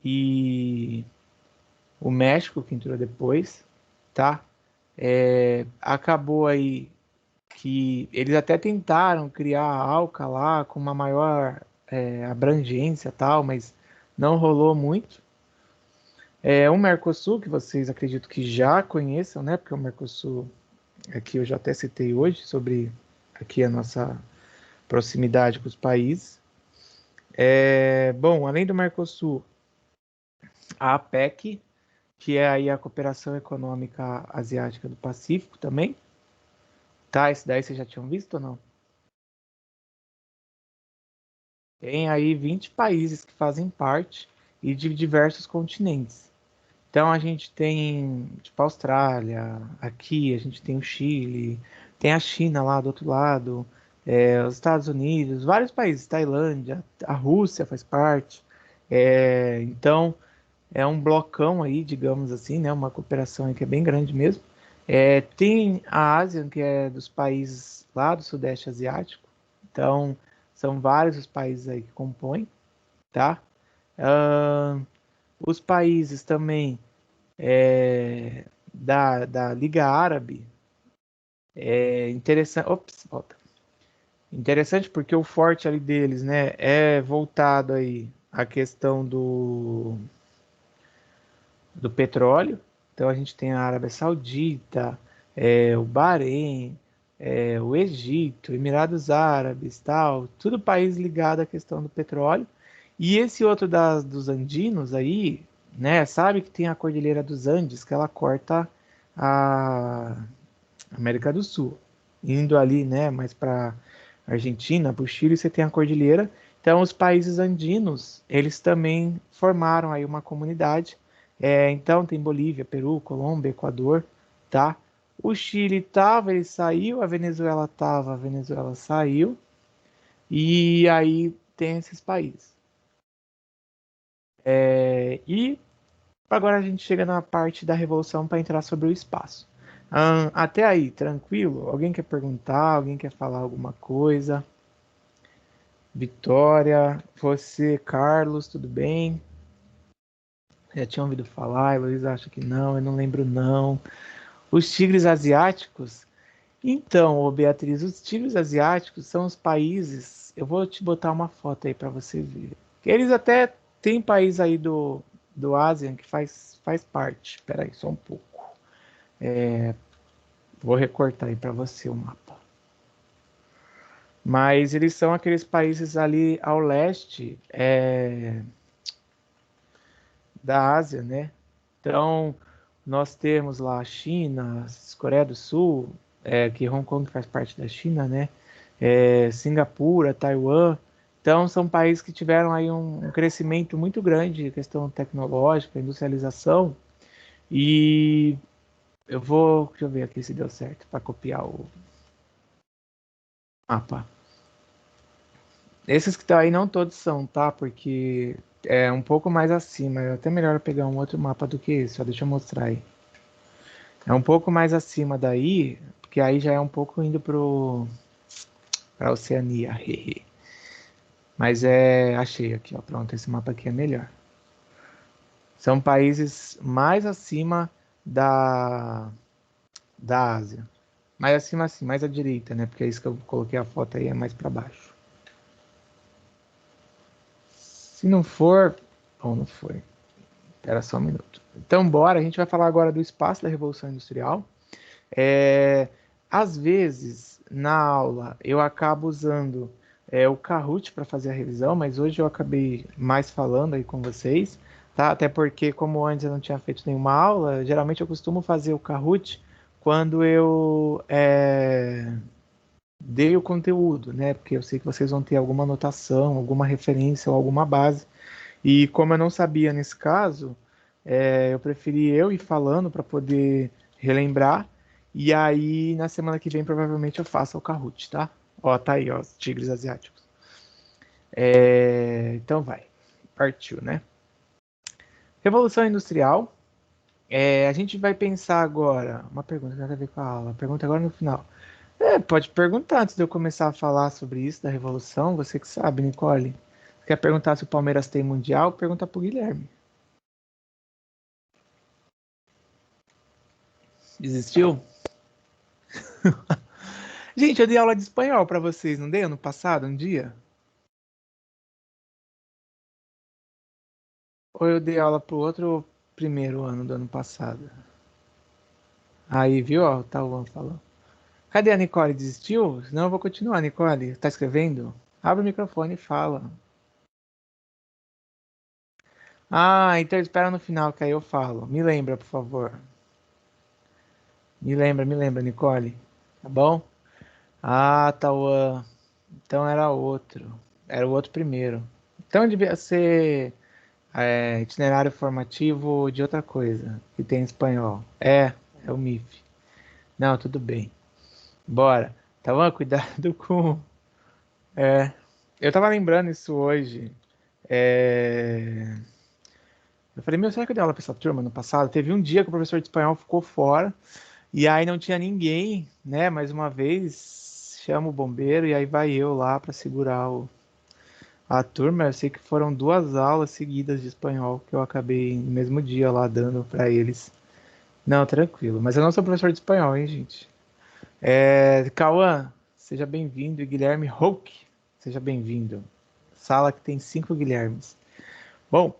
e o México, que entrou depois, tá? Acabou aí que eles até tentaram criar a ALCA lá com uma maior abrangência e tal, mas não rolou muito. O Mercosul, que vocês acredito que já conheçam, né? Porque o Mercosul, aqui eu já até citei hoje, sobre aqui a nossa proximidade com os países. Bom, além do Mercosul, a APEC, que é aí a Cooperação Econômica Asiática do Pacífico também. Tá, esse daí vocês já tinham visto ou não? Tem aí 20 países que fazem parte e de diversos continentes. Então a gente tem, tipo, a Austrália, aqui a gente tem o Chile, tem a China lá do outro lado, os Estados Unidos, vários países, Tailândia, a Rússia faz parte. Então é um blocão aí, digamos assim, né? Uma cooperação aí que é bem grande mesmo. Tem a Ásia, que é dos países lá do Sudeste Asiático. Então, são vários os países aí que compõem, tá? Os países também da Liga Árabe é interessante. Ops, volta. Interessante porque o forte ali deles, né, é voltado aí à questão do petróleo. Então a gente tem a Arábia Saudita, o Bahrein, o Egito, Emirados Árabes, tal, tudo país ligado à questão do petróleo. E esse outro dos andinos aí, né, sabe que tem a Cordilheira dos Andes, que ela corta a América do Sul, indo ali, né, mais para Argentina, para o Chile, você tem a cordilheira. Então, os países andinos, eles também formaram aí uma comunidade. Então, tem Bolívia, Peru, Colômbia, Equador, tá? O Chile tava, ele saiu, a Venezuela tava, a Venezuela saiu, e aí tem esses países. E agora a gente chega na parte da revolução para entrar sobre o espaço. Até aí, tranquilo? Alguém quer perguntar? Alguém quer falar alguma coisa? Vitória, você, Carlos, tudo bem? Já tinha ouvido falar, Luiz acha que não, eu não lembro não. Os tigres asiáticos? Então, ô Beatriz, os tigres asiáticos são os países. Eu vou te botar uma foto aí para você ver. Eles até tem país aí do Ásia que faz parte. Espera aí, só um pouco. Vou recortar aí para você o mapa. Mas eles são aqueles países ali ao leste da Ásia, né? Então, nós temos lá a China, Coreia do Sul, que Hong Kong faz parte da China, né? Singapura, Taiwan. Então, são países que tiveram aí um crescimento muito grande em questão tecnológica, industrialização. E deixa eu ver aqui se deu certo para copiar o mapa. Esses que estão aí não todos são, tá? Porque é um pouco mais acima. É até melhor pegar um outro mapa do que esse. Ó, deixa eu mostrar aí. É um pouco mais acima daí, porque aí já é um pouco indo pra Oceania. Mas achei aqui, ó. Pronto, esse mapa aqui é melhor. São países mais acima da, da Ásia. Mais acima assim, mais à direita, né? Porque é isso que eu coloquei a foto aí, é mais para baixo. Se não for. Bom, não foi. Espera só um minuto. Então, bora. A gente vai falar agora do espaço da Revolução Industrial. Às vezes, na aula, eu acabo usando o Kahoot para fazer a revisão, mas hoje eu acabei mais falando aí com vocês, tá? Até porque, como antes eu não tinha feito nenhuma aula, geralmente eu costumo fazer o Kahoot quando eu dei o conteúdo, né? Porque eu sei que vocês vão ter alguma anotação, alguma referência ou alguma base. E como eu não sabia nesse caso, eu preferi eu ir falando para poder relembrar. E aí, na semana que vem, provavelmente eu faço o Kahoot, tá? Ó, tá aí, ó, os tigres asiáticos. Então vai, partiu, né? Revolução Industrial. A gente vai pensar agora. Uma pergunta que nada a ver com a aula. Pergunta agora no final. Pode perguntar antes de eu começar a falar sobre isso da Revolução. Você que sabe, Nicole. Quer perguntar se o Palmeiras tem Mundial? Pergunta pro Guilherme. Desistiu? Gente, eu dei aula de espanhol para vocês, não dei ano passado, um dia? Ou eu dei aula pro outro primeiro ano do ano passado? Aí, viu? Ó, o Tauan falou. Cadê a Nicole? Desistiu? Senão eu vou continuar, Nicole. Tá escrevendo? Abre o microfone e fala. Ah, então espera no final que aí eu falo. Me lembra, por favor. Me lembra, Nicole. Tá bom? Ah, Tauan. Então era outro. Era o outro primeiro. Então devia ser itinerário formativo de outra coisa que tem em espanhol. É o MIF. Não, tudo bem. Bora. Tá bom? Cuidado com. É, eu tava lembrando isso hoje. É, Eu falei, meu, será que eu dei aula pra essa turma no passado? Teve um dia que o professor de espanhol ficou fora e aí não tinha ninguém, né? Mais uma vez, chama o bombeiro e aí vai eu lá pra segurar a turma. Eu sei que foram 2 aulas seguidas de espanhol que eu acabei no mesmo dia lá dando pra eles. Não, tranquilo. Mas eu não sou professor de espanhol, hein, gente? Cauã, seja bem-vindo. E Guilherme Hulk, seja bem-vindo. Sala que tem 5 Guilhermes. Bom,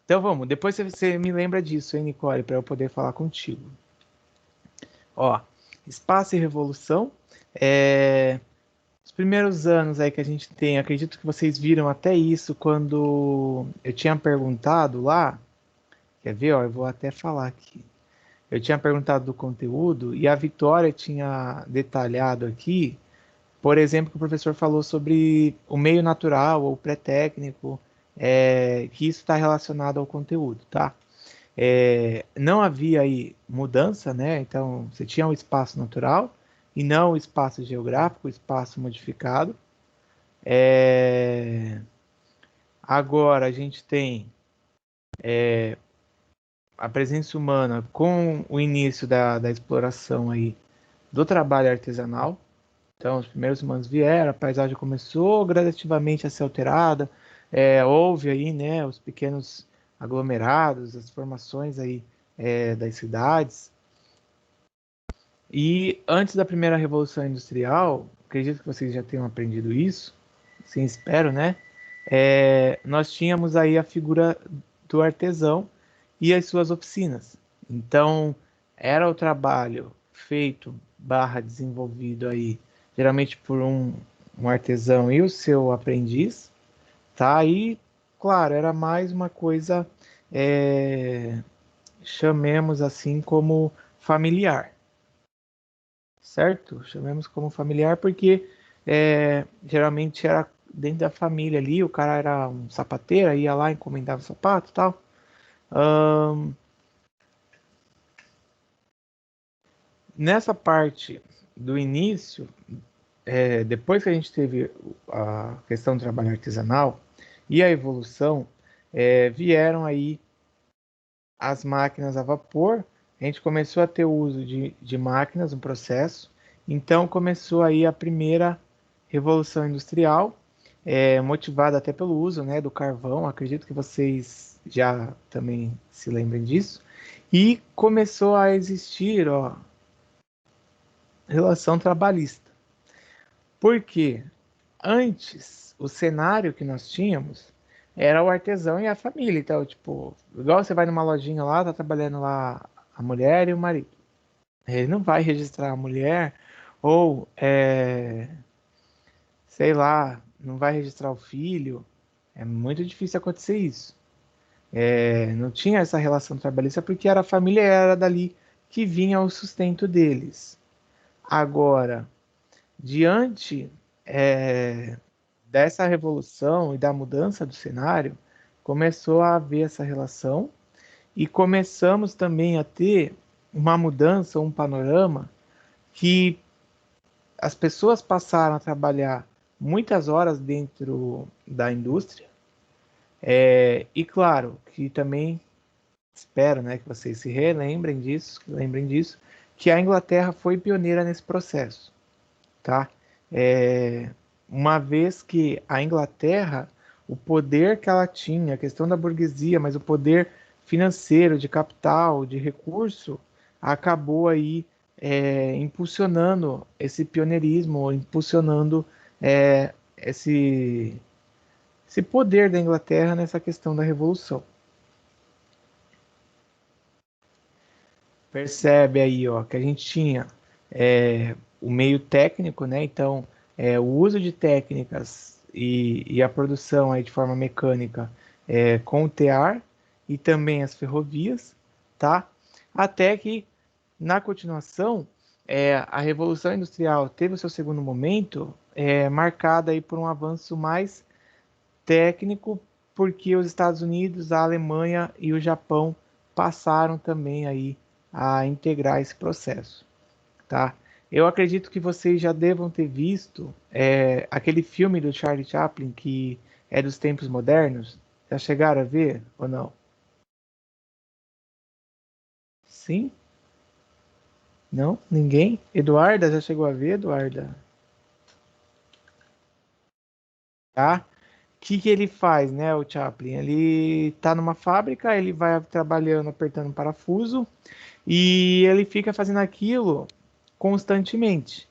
então vamos. Depois você me lembra disso, hein, Nicole, para eu poder falar contigo. Ó, espaço e revolução. É, Os primeiros anos aí que a gente tem, acredito que vocês viram até isso quando eu tinha perguntado lá. Quer ver? Ó, eu vou até falar aqui. Eu tinha perguntado do conteúdo e a Vitória tinha detalhado aqui, por exemplo, que o professor falou sobre o meio natural ou pré-técnico, que isso está relacionado ao conteúdo, tá? Não havia aí mudança, né? Então, você tinha o espaço natural e não o espaço geográfico, o espaço modificado. É, Agora a gente tem a presença humana com o início da exploração aí do trabalho artesanal. Então, os primeiros humanos vieram, a paisagem começou gradativamente a ser alterada, houve aí, né, os pequenos aglomerados, as formações aí das cidades. E antes da primeira revolução industrial, acredito que vocês já tenham aprendido isso, sim, espero, né? Nós tínhamos aí a figura do artesão e as suas oficinas. Então, era o trabalho feito barra desenvolvido aí, geralmente por um artesão e o seu aprendiz, tá? E, claro, era mais uma coisa, chamemos assim como familiar, certo? Chamemos como familiar porque geralmente era dentro da família ali, o cara era um sapateiro, ia lá, encomendava sapato e tal. Ahn, Nessa parte do início, depois que a gente teve a questão do trabalho artesanal e a evolução, vieram aí as máquinas a vapor, a gente começou a ter o uso de máquinas no processo, então começou aí a primeira revolução industrial, motivada até pelo uso, né, do carvão, acredito que vocês já também se lembrem disso, e começou a existir, ó, relação trabalhista. Por quê? Antes, o cenário que nós tínhamos era o artesão e a família. Então, tipo, igual você vai numa lojinha lá, tá trabalhando lá a mulher e o marido. Ele não vai registrar a mulher ou, sei lá, não vai registrar o filho. É muito difícil acontecer isso. Não tinha essa relação trabalhista porque era a família era dali que vinha o sustento deles. Agora, Diante dessa revolução e da mudança do cenário, começou a haver essa relação e começamos também a ter uma mudança, um panorama que as pessoas passaram a trabalhar muitas horas dentro da indústria. E claro que também espero, né, que vocês se relembrem disso, lembrem disso, que a Inglaterra foi pioneira nesse processo, tá? É, uma vez que a Inglaterra, o poder que ela tinha, a questão da burguesia, mas o poder financeiro, de capital, de recurso, acabou aí impulsionando esse pioneirismo, impulsionando esse poder da Inglaterra nessa questão da revolução. Percebe aí, ó, que a gente tinha o meio técnico, né? Então, o uso de técnicas e a produção aí de forma mecânica com o tear e também as ferrovias, tá? Até que, na continuação, a Revolução Industrial teve o seu segundo momento, marcada aí por um avanço mais técnico, porque os Estados Unidos, a Alemanha e o Japão passaram também aí a integrar esse processo, tá? Eu acredito que vocês já devam ter visto aquele filme do Charlie Chaplin que é dos tempos modernos. Já chegaram a ver ou não? Sim? Não? Ninguém? Eduarda já chegou a ver, Eduarda? Tá? Que ele faz, né, o Chaplin? Ele tá numa fábrica, ele vai trabalhando, apertando um parafuso e ele fica fazendo aquilo constantemente.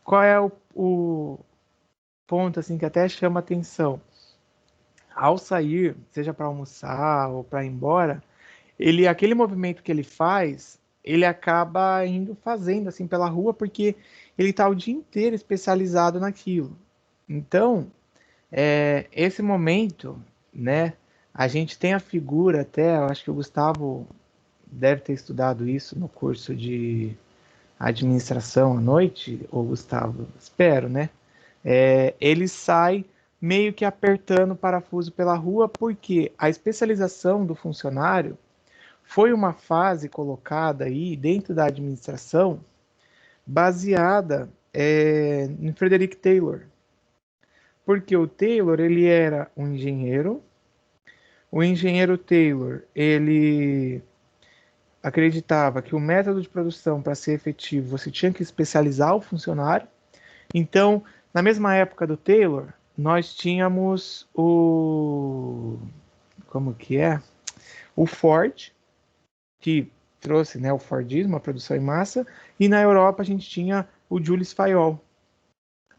Qual é o ponto assim que até chama atenção? Ao sair, seja para almoçar ou para ir embora, ele aquele movimento que ele faz, ele acaba indo fazendo assim pela rua porque ele está o dia inteiro especializado naquilo. Então, esse momento, né? A gente tem a figura até, eu acho que o Gustavo deve ter estudado isso no curso de administração à noite, ou Gustavo, espero, né? Ele sai meio que apertando o parafuso pela rua, porque a especialização do funcionário foi uma fase colocada aí dentro da administração baseada em Frederick Taylor, porque o Taylor ele era um engenheiro. O engenheiro Taylor, ele acreditava que o método de produção, para ser efetivo, você tinha que especializar o funcionário. Então, na mesma época do Taylor, nós tínhamos como que é? O Ford, que trouxe, né, o Fordismo, a produção em massa, e na Europa a gente tinha o Jules Fayol,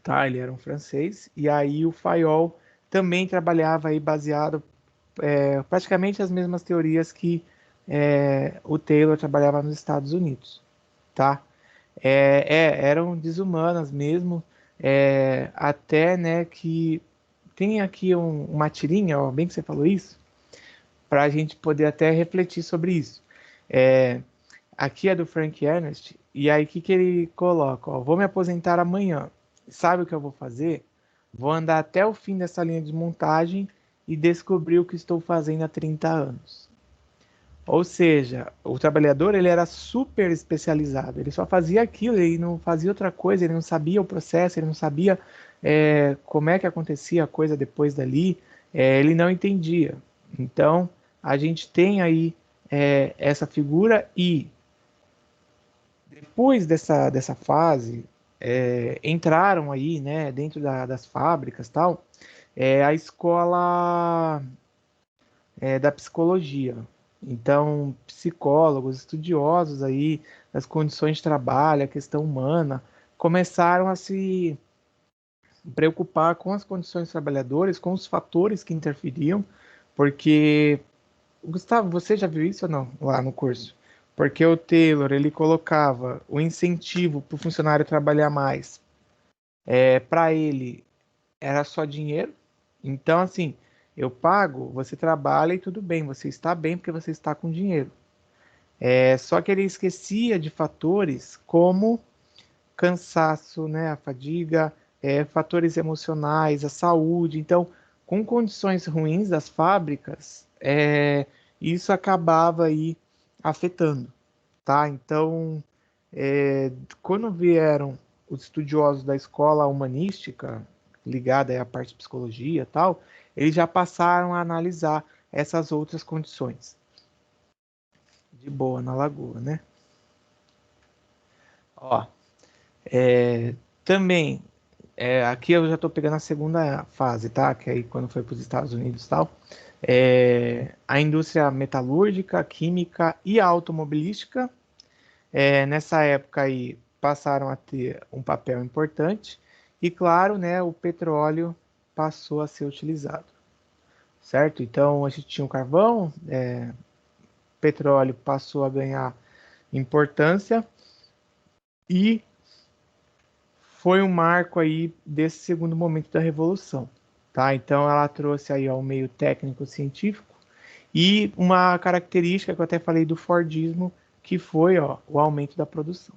tá? Ele era um francês, e aí o Fayol também trabalhava aí baseado praticamente as mesmas teorias que o Taylor trabalhava nos Estados Unidos, tá? Eram desumanas mesmo, até, né, que tem aqui uma tirinha, ó, bem que você falou isso, para a gente poder até refletir sobre isso. É, aqui é do Frank Ernest, e aí o que ele coloca? Ó, vou me aposentar amanhã. Sabe o que eu vou fazer? Vou andar até o fim dessa linha de montagem e descobrir o que estou fazendo há 30 anos. Ou seja, o trabalhador ele era super especializado, ele só fazia aquilo, ele não fazia outra coisa, ele não sabia o processo, ele não sabia como é que acontecia a coisa depois dali, ele não entendia. Então, a gente tem aí essa figura e depois dessa fase, entraram aí, né, dentro das fábricas tal, a escola da psicologia. Então, psicólogos, estudiosos aí das condições de trabalho, a questão humana, começaram a se preocupar com as condições dos trabalhadores, com os fatores que interferiam, porque, Gustavo, você já viu isso ou não lá no curso? Porque o Taylor, ele colocava o incentivo para o funcionário trabalhar mais. Para ele, era só dinheiro. Então, assim, eu pago, você trabalha e tudo bem, você está bem porque você está com dinheiro. Só que ele esquecia de fatores como cansaço, né, a fadiga, fatores emocionais, a saúde. Então, com condições ruins das fábricas, isso acabava aí afetando, tá? Então, quando vieram os estudiosos da escola humanística, ligada aí à parte de psicologia e tal, eles já passaram a analisar essas outras condições. De boa na lagoa, né? Ó, também, aqui eu já estou pegando a segunda fase, tá? Que aí quando foi para os Estados Unidos e tal, a indústria metalúrgica, química e automobilística, nessa época aí passaram a ter um papel importante e, claro, né, o petróleo passou a ser utilizado, certo? Então a gente tinha o carvão, petróleo passou a ganhar importância e foi um marco aí desse segundo momento da revolução, tá? Então ela trouxe aí ao meio técnico científico e uma característica que eu até falei do Fordismo, que foi, ó, o aumento da produção,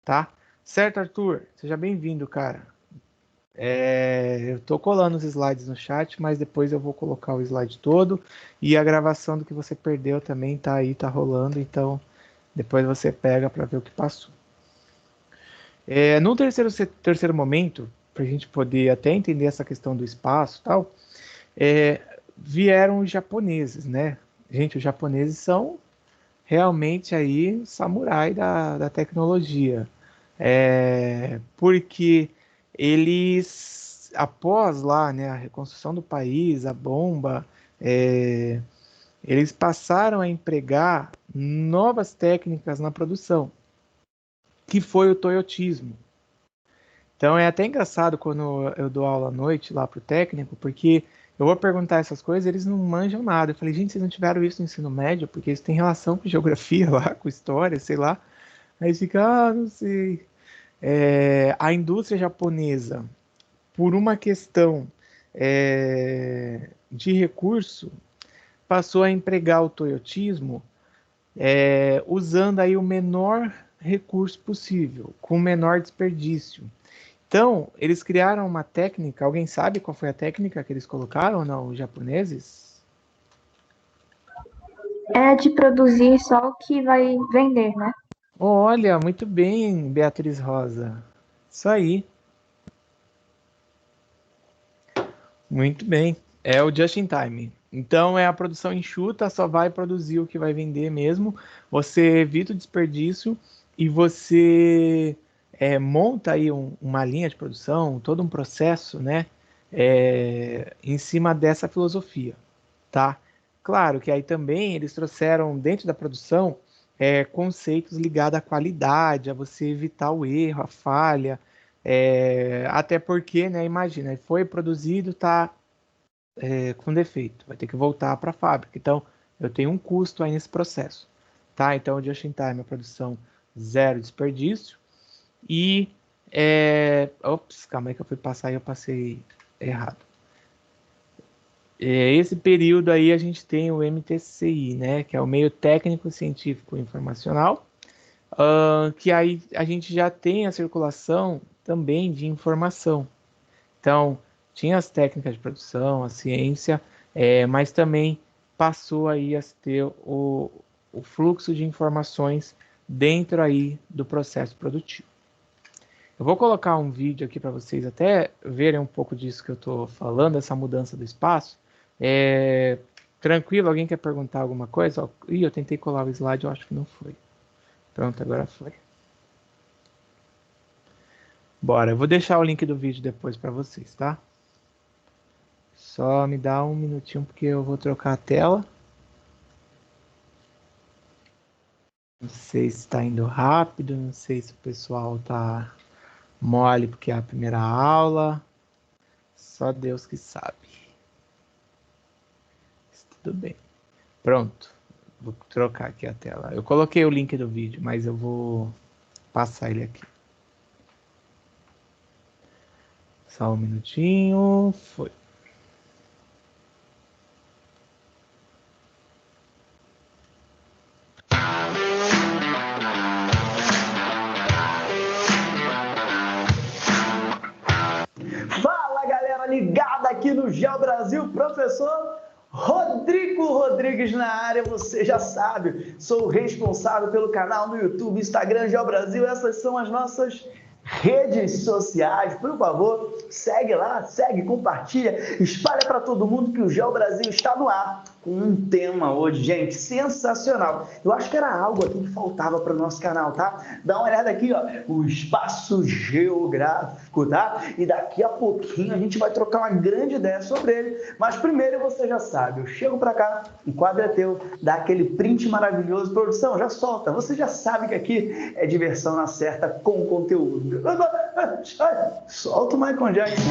tá? Certo, Arthur? Seja bem-vindo, cara. Eu tô colando os slides no chat, mas depois eu vou colocar o slide todo e a gravação do que você perdeu também tá aí, tá rolando, então depois você pega para ver o que passou. No terceiro momento, para a gente poder até entender essa questão do espaço e tal, vieram os japoneses, né? Gente, os japoneses são realmente aí samurai da tecnologia. Porque eles, após lá, né, a reconstrução do país, a bomba, eles passaram a empregar novas técnicas na produção, que foi o toyotismo. Então é até engraçado quando eu dou aula à noite lá pro técnico, porque eu vou perguntar essas coisas, eles não manjam nada. Eu falei, gente, vocês não tiveram isso no ensino médio? Porque isso tem relação com geografia lá, com história, sei lá. Aí fica, não sei. A indústria japonesa, por uma questão de recurso, passou a empregar o toyotismo usando aí o menor recurso possível, com o menor desperdício. Então, eles criaram uma técnica. Alguém sabe qual foi a técnica que eles colocaram ou não, os japoneses? É de produzir só o que vai vender, né? Olha, muito bem, Beatriz Rosa. Isso aí, muito bem. É o just in time. Então, é a produção enxuta, só vai produzir o que vai vender mesmo. Você evita o desperdício e você monta aí uma linha de produção, todo um processo, né? Em cima dessa filosofia, tá? Claro que aí também eles trouxeram dentro da produção conceitos ligados à qualidade, a você evitar o erro, a falha, até porque, né, imagina, foi produzido, tá com defeito, vai ter que voltar para a fábrica. Então, eu tenho um custo aí nesse processo, tá? Então, o Just in Time, a produção zero desperdício e ops, calma aí que eu fui passar e eu passei errado. Esse período aí a gente tem o MTCI, né, que é o meio técnico científico informacional, que aí a gente já tem a circulação também de informação. Então, tinha as técnicas de produção, a ciência, mas também passou aí a ter o fluxo de informações dentro aí do processo produtivo. Eu vou colocar um vídeo aqui para vocês até verem um pouco disso que eu estou falando, essa mudança do espaço. É, tranquilo, alguém quer perguntar alguma coisa? Ó, eu tentei colar o slide, eu acho que não foi. Pronto, agora foi. Bora, eu vou deixar o link do vídeo depois para vocês, tá? Só me dá um minutinho porque eu vou trocar a tela. Não sei se está indo rápido, não sei se o pessoal tá mole porque é a primeira aula. Só Deus que sabe. Mas tudo bem. Pronto. Vou trocar aqui a tela. Eu coloquei o link do vídeo, mas eu vou passar ele aqui. Só um minutinho. Foi. Professor Rodrigo Rodrigues na área, você já sabe, sou o responsável pelo canal no YouTube, Instagram, GeoBrasil, essas são as nossas redes sociais. Por favor, segue lá, segue, compartilha, espalha para todo mundo que o GeoBrasil está no ar com um tema hoje, gente, sensacional. Eu acho que era algo aqui que faltava para o nosso canal, tá? Dá uma olhada aqui, ó, o espaço geográfico, tá? E daqui a pouquinho a gente vai trocar uma grande ideia sobre ele, mas primeiro você já sabe, eu chego para cá, o quadro é teu, dá aquele print maravilhoso, produção, já solta, você já sabe que aqui é diversão na certa com conteúdo. Solta o Michael Jackson.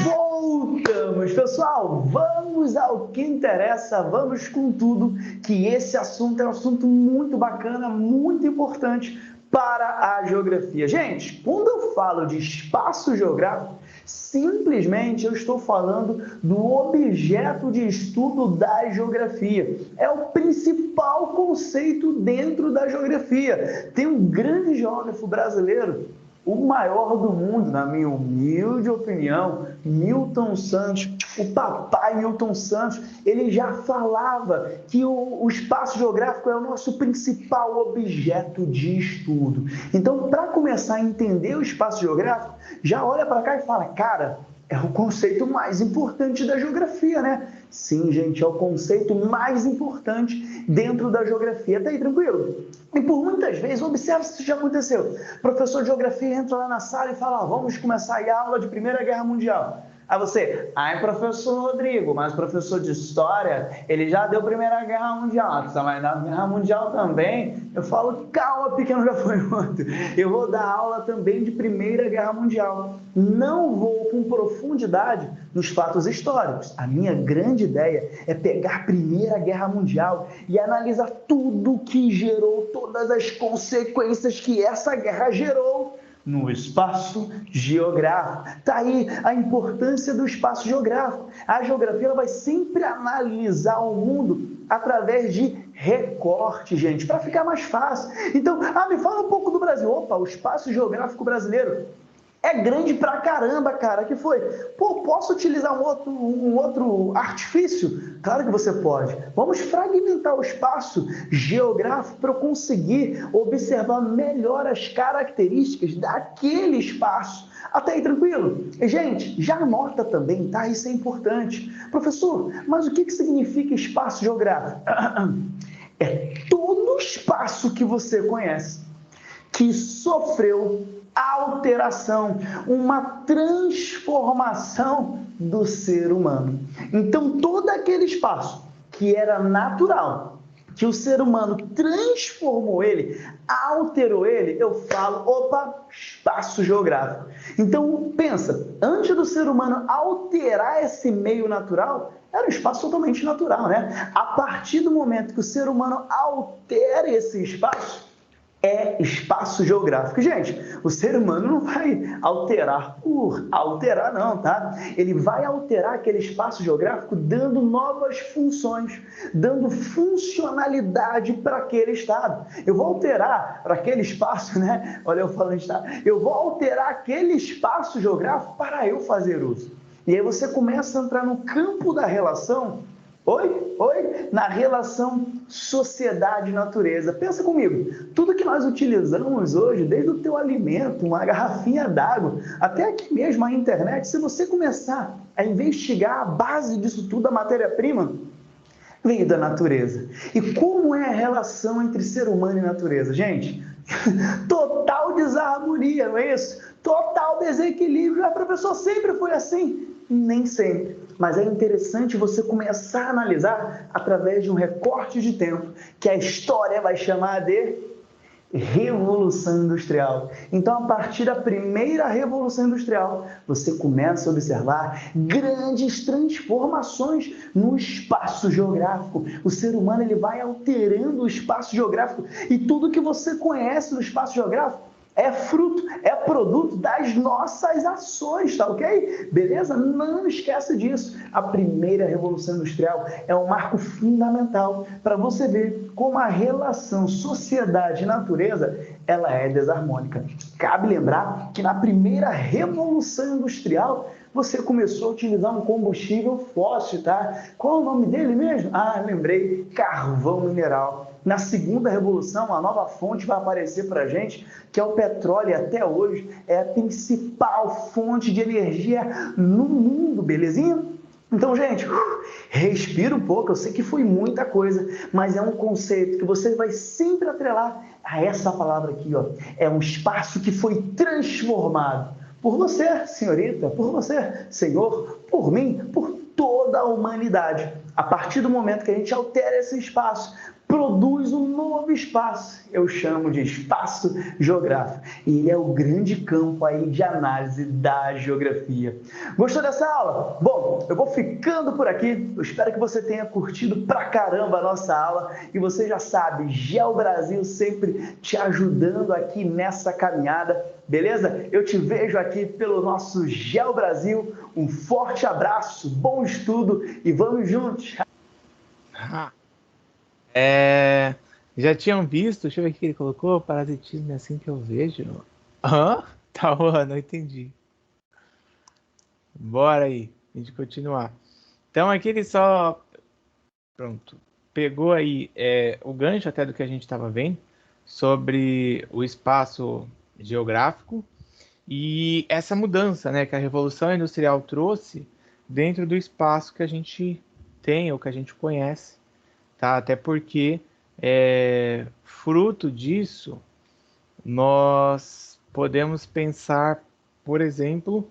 Voltamos, pessoal, vamos ao que interessa, vamos com tudo, que esse assunto é um assunto muito bacana, muito importante para a geografia. Gente, quando eu falo de espaço geográfico, simplesmente eu estou falando do objeto de estudo da geografia. É o principal conceito dentro da geografia. Tem um grande geógrafo brasileiro, o maior do mundo, na minha humilde opinião, Milton Santos, o papai Milton Santos, ele já falava que o espaço geográfico é o nosso principal objeto de estudo. Então, para começar a entender o espaço geográfico, já olha para cá e fala, cara, é o conceito mais importante da geografia, né? Sim, gente, é o conceito mais importante dentro da geografia. Tá aí, tranquilo? E por muitas vezes, observe se isso já aconteceu. O professor de geografia entra lá na sala e fala, vamos começar aí a aula de Primeira Guerra Mundial. Aí você, professor Rodrigo, mas professor de História, ele já deu Primeira Guerra Mundial, você vai dar Guerra Mundial também? Eu falo, calma, pequeno gafanhoto, eu vou dar aula também de Primeira Guerra Mundial. Não vou com profundidade nos fatos históricos. A minha grande ideia é pegar a Primeira Guerra Mundial e analisar tudo que gerou, todas as consequências que essa guerra gerou no espaço geográfico. Está aí a importância do espaço geográfico. A geografia ela vai sempre analisar o mundo através de recorte, gente, para ficar mais fácil. Então, me fala um pouco do Brasil. Opa, o espaço geográfico brasileiro é grande pra caramba, cara. Que foi? Pô, posso utilizar um outro artifício? Claro que você pode. Vamos fragmentar o espaço geográfico para eu conseguir observar melhor as características daquele espaço. Até aí, tranquilo? E, gente, já anota também, tá? Isso é importante. Professor, mas o que significa espaço geográfico? É todo espaço que você conhece que sofreu alteração, uma transformação do ser humano. Então, todo aquele espaço que era natural, que o ser humano transformou ele, alterou ele, eu falo, espaço geográfico. Então, pensa, antes do ser humano alterar esse meio natural, era um espaço totalmente natural, né? A partir do momento que o ser humano altera esse espaço, é espaço geográfico. Gente, o ser humano não vai alterar por alterar, não, tá? Ele vai alterar aquele espaço geográfico dando novas funções, dando funcionalidade para aquele estado. Eu vou alterar para aquele espaço, né? Olha eu falando estado. Eu vou alterar aquele espaço geográfico para eu fazer uso. E aí você começa a entrar no campo da relação. Na relação sociedade-natureza. Pensa comigo, tudo que nós utilizamos hoje, desde o teu alimento, uma garrafinha d'água, até aqui mesmo a internet, se você começar a investigar a base disso tudo, a matéria-prima, veio da natureza. E como é a relação entre ser humano e natureza? Gente, total desarmonia, não é isso? Total desequilíbrio. Professor, sempre foi assim? Nem sempre. Mas é interessante você começar a analisar através de um recorte de tempo, que a história vai chamar de Revolução Industrial. Então, a partir da primeira Revolução Industrial, você começa a observar grandes transformações no espaço geográfico. O ser humano ele vai alterando o espaço geográfico e tudo que você conhece no espaço geográfico é fruto, é produto das nossas ações, tá ok? Beleza? Não esqueça disso. A primeira Revolução Industrial é um marco fundamental para você ver como a relação sociedade e natureza ela é desarmônica. Cabe lembrar que na primeira Revolução Industrial você começou a utilizar um combustível fóssil, tá? Qual é o nome dele mesmo? Ah, lembrei, carvão mineral. Na segunda revolução, uma nova fonte vai aparecer para a gente, que é o petróleo, e até hoje é a principal fonte de energia no mundo, belezinha? Então, gente, respira um pouco, eu sei que foi muita coisa, mas é um conceito que você vai sempre atrelar a essa palavra aqui, ó. É um espaço que foi transformado por você, senhorita, por você, senhor, por mim, por toda a humanidade. A partir do momento que a gente altera esse espaço, produz um novo espaço. Eu chamo de espaço geográfico. E ele é o grande campo aí de análise da geografia. Gostou dessa aula? Bom, eu vou ficando por aqui. Eu espero que você tenha curtido pra caramba a nossa aula. E você já sabe, Geo Brasil sempre te ajudando aqui nessa caminhada. Beleza? Eu te vejo aqui pelo nosso Geo Brasil. Um forte abraço, bom estudo e vamos juntos! Já tinham visto? Deixa eu ver o que ele colocou. Parasitismo é assim que eu vejo. Hã? Tá, não entendi. Bora aí, a gente continuar. Então aqui ele só... Pronto. Pegou aí o gancho até do que a gente estava vendo sobre o espaço geográfico e essa mudança, né, que a Revolução Industrial trouxe dentro do espaço que a gente tem ou que a gente conhece, tá? Até porque fruto disso nós podemos pensar, por exemplo,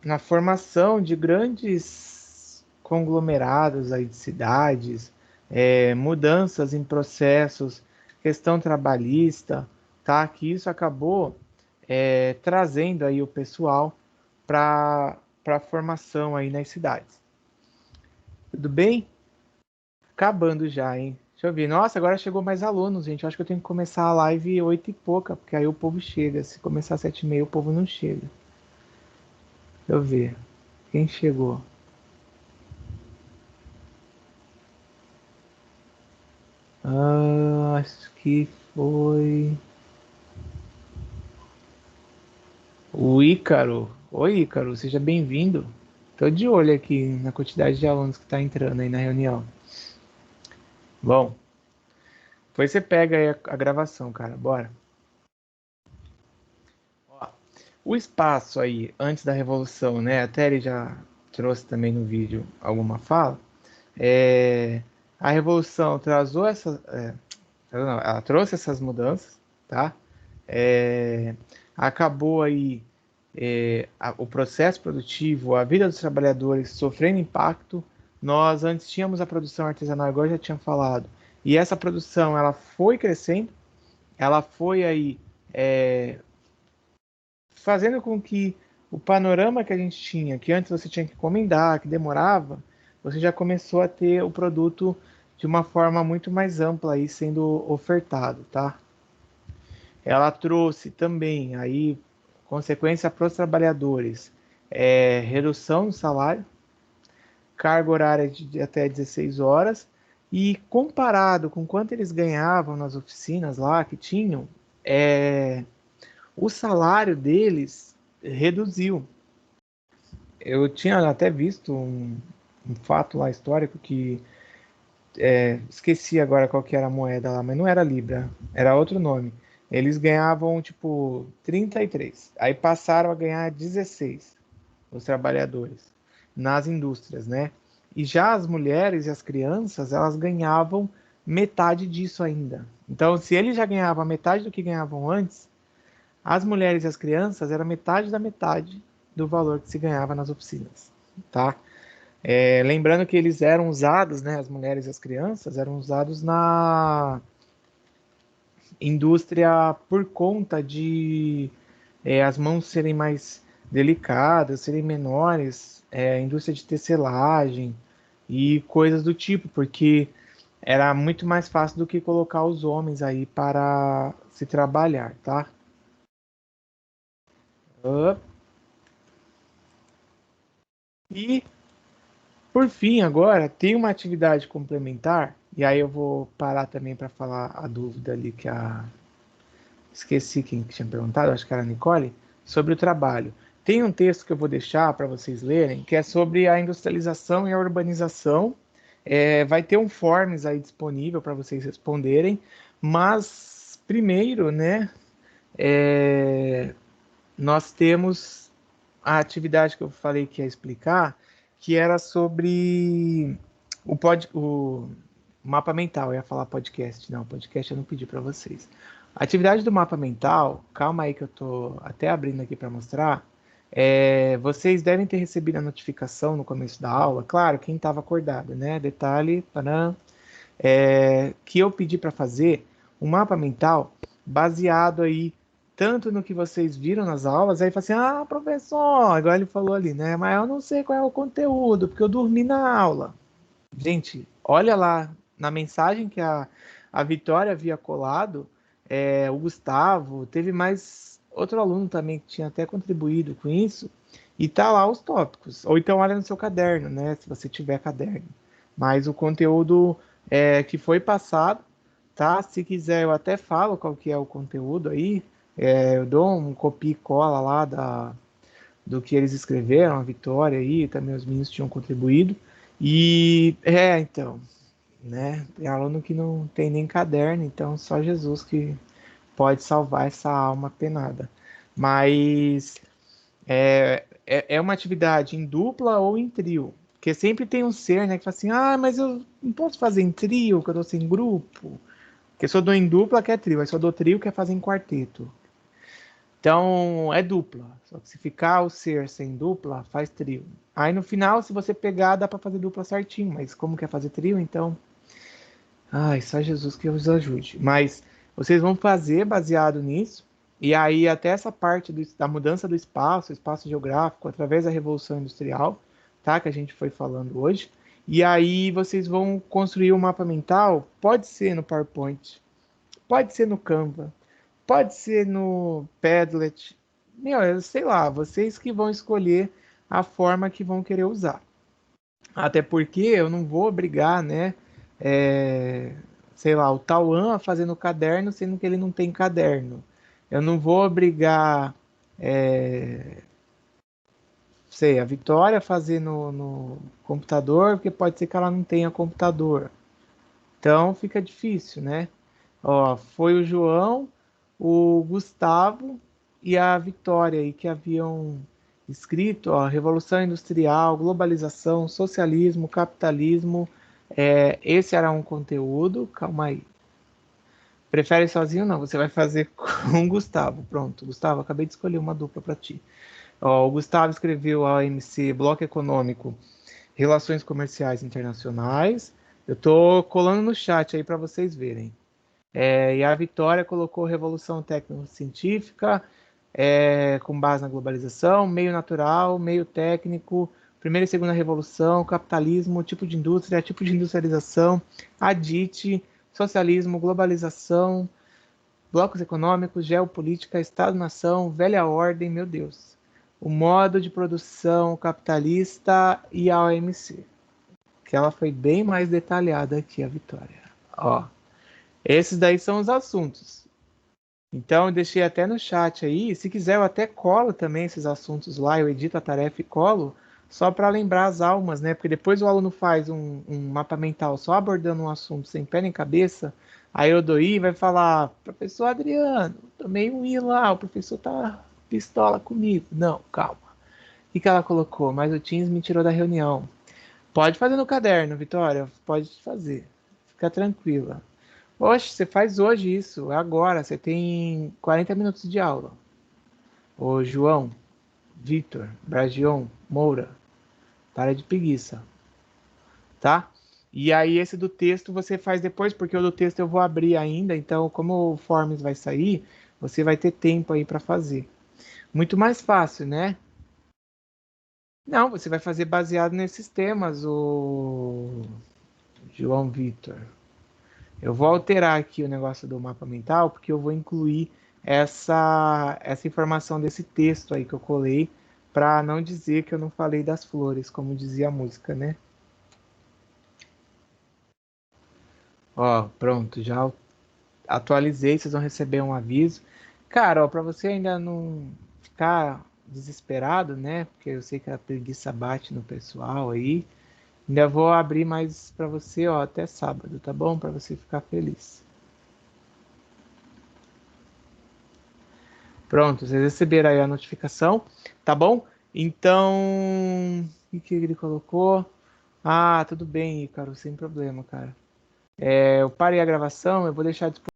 na formação de grandes conglomerados aí de cidades, mudanças em processos, questão trabalhista, tá? Que isso acabou trazendo aí o pessoal para a formação aí nas cidades. Tudo bem? Acabando já, hein? Deixa eu ver. Nossa, agora chegou mais alunos, gente. Eu acho que eu tenho que começar a live 8 e pouca, porque aí o povo chega. Se começar 7h30, o povo não chega. Deixa eu ver. Quem chegou? Acho que foi o Ícaro. Oi, Ícaro, seja bem-vindo. Tô de olho aqui na quantidade de alunos que tá entrando aí na reunião. Bom, depois você pega aí a gravação, cara. Bora. Ó, o espaço aí, antes da Revolução, né? Até ele já trouxe também no vídeo alguma fala. A Revolução ela trouxe essas mudanças, tá? Acabou aí o processo produtivo, a vida dos trabalhadores sofrendo impacto. Nós antes tínhamos a produção artesanal, igual eu já tinha falado, e essa produção ela foi crescendo, ela foi aí fazendo com que o panorama que a gente tinha, que antes você tinha que encomendar, que demorava, você já começou a ter o produto de uma forma muito mais ampla aí sendo ofertado, tá? Ela trouxe também aí consequência para os trabalhadores, redução do salário, carga horária de até 16 horas, e comparado com quanto eles ganhavam nas oficinas lá que tinham, o salário deles reduziu. Eu tinha até visto um fato lá histórico que esqueci agora qual que era a moeda lá, mas não era Libra, era outro nome. Eles ganhavam tipo 33, aí passaram a ganhar 16, os trabalhadores, nas indústrias, né? E já as mulheres e as crianças, elas ganhavam metade disso ainda. Então, se eles já ganhavam metade do que ganhavam antes, as mulheres e as crianças era metade da metade do valor que se ganhava nas oficinas, tá? Lembrando que eles eram usados, né, as mulheres e as crianças eram usados na indústria por conta de as mãos serem mais delicadas, serem menores, indústria de tecelagem e coisas do tipo, porque era muito mais fácil do que colocar os homens aí para se trabalhar, tá? Up. E, por fim, agora, tem uma atividade complementar, e aí eu vou parar também para falar a dúvida ali que a... Esqueci quem tinha perguntado, acho que era a Nicole, sobre o trabalho. Tem um texto que eu vou deixar para vocês lerem, que é sobre a industrialização e a urbanização. Vai ter um forms aí disponível para vocês responderem, mas primeiro, né, nós temos a atividade que eu falei que ia explicar, que era sobre o mapa mental. Eu ia falar podcast, não, podcast eu não pedi para vocês. A atividade do mapa mental, calma aí que eu tô até abrindo aqui para mostrar. Vocês devem ter recebido a notificação no começo da aula, claro, quem estava acordado, né? Detalhe, param, que eu pedi para fazer um mapa mental baseado aí tanto no que vocês viram nas aulas, aí fala assim, ah, professor, igual ele falou ali, né? Mas eu não sei qual é o conteúdo, porque eu dormi na aula. Gente, olha lá na mensagem que a Vitória havia colado, o Gustavo, teve mais outro aluno também que tinha até contribuído com isso, e tá lá os tópicos. Ou então olha no seu caderno, né? Se você tiver caderno. Mas o conteúdo que foi passado, tá? Se quiser, eu até falo qual que é o conteúdo aí. Eu dou um copia e cola lá do que eles escreveram, a Vitória aí, também os meninos tinham contribuído. E então, né? Tem aluno que não tem nem caderno, então só Jesus que pode salvar essa alma penada. Mas é uma atividade em dupla ou em trio. Porque sempre tem um ser, né, que fala assim, ah, mas eu não posso fazer em trio, que eu tô sem grupo. Porque se eu dou em dupla, que é trio. Aí se eu dou trio, quer fazer em quarteto. Então, é dupla. Só que se ficar o ser sem dupla, faz trio. Aí no final, se você pegar, dá para fazer dupla certinho. Mas como quer fazer trio, então... Ai, só Jesus que os ajude. Mas vocês vão fazer baseado nisso. E aí até essa parte da mudança do espaço geográfico, através da Revolução Industrial, tá? Que a gente foi falando hoje. E aí vocês vão construir um mapa mental. Pode ser no PowerPoint, pode ser no Canva, pode ser no Padlet. Meu, eu sei lá, vocês que vão escolher a forma que vão querer usar. Até porque eu não vou obrigar, né? é, Sei lá, o Tauan a fazer no caderno, sendo que ele não tem caderno. Eu não vou obrigar, sei, a Vitória a fazer no computador, porque pode ser que ela não tenha computador. Então fica difícil, né? Ó, foi o João, o Gustavo e a Vitória aí que haviam escrito, ó, Revolução Industrial, Globalização, Socialismo, Capitalismo. Esse era um conteúdo. Calma aí. Prefere sozinho? Não, você vai fazer com o Gustavo. Pronto, Gustavo, acabei de escolher uma dupla para ti. Ó, o Gustavo escreveu a OMC, Bloco Econômico, Relações Comerciais Internacionais. Eu tô colando no chat aí para vocês verem. E a Vitória colocou Revolução Técnico-Científica, com base na globalização, meio natural, meio técnico, primeira e segunda revolução, capitalismo, tipo de industrialização, ADIT, socialismo, globalização, blocos econômicos, geopolítica, Estado-nação, velha ordem, meu Deus. O modo de produção capitalista e a OMC. Que ela foi bem mais detalhada aqui, a Vitória. Ó. Esses daí são os assuntos. Então, eu deixei até no chat aí. Se quiser, eu até colo também esses assuntos lá. Eu edito a tarefa e colo, só para lembrar as almas, né? Porque depois o aluno faz um mapa mental só abordando um assunto sem pé nem cabeça. Aí o Doi vai falar: professor Adriano, tomei um I lá, o professor tá pistola comigo. Não, calma. O que ela colocou? Mas o Teams me tirou da reunião. Pode fazer no caderno, Vitória. Pode fazer. Fica tranquila. Oxe, você faz hoje isso, é agora. Você tem 40 minutos de aula. Ô, João, Vitor, Bragion, Moura, para de preguiça, tá? E aí esse do texto você faz depois, porque o do texto eu vou abrir ainda, então como o Forms vai sair, você vai ter tempo aí para fazer. Muito mais fácil, né? Não, você vai fazer baseado nesses temas, o João Vitor. Eu vou alterar aqui o negócio do mapa mental, porque eu vou incluir essa informação desse texto aí que eu colei, para não dizer que eu não falei das flores, como dizia a música, né? Ó, pronto, já atualizei, vocês vão receber um aviso. Cara, ó, para você ainda não ficar desesperado, né? Porque eu sei que a preguiça bate no pessoal aí. Ainda vou abrir mais para você, ó, até sábado, tá bom? Para você ficar feliz. Pronto, vocês receberam aí a notificação, tá bom? Então, o que ele colocou? Ah, tudo bem, Ícaro, sem problema, cara. Eu parei a gravação, eu vou deixar disponível.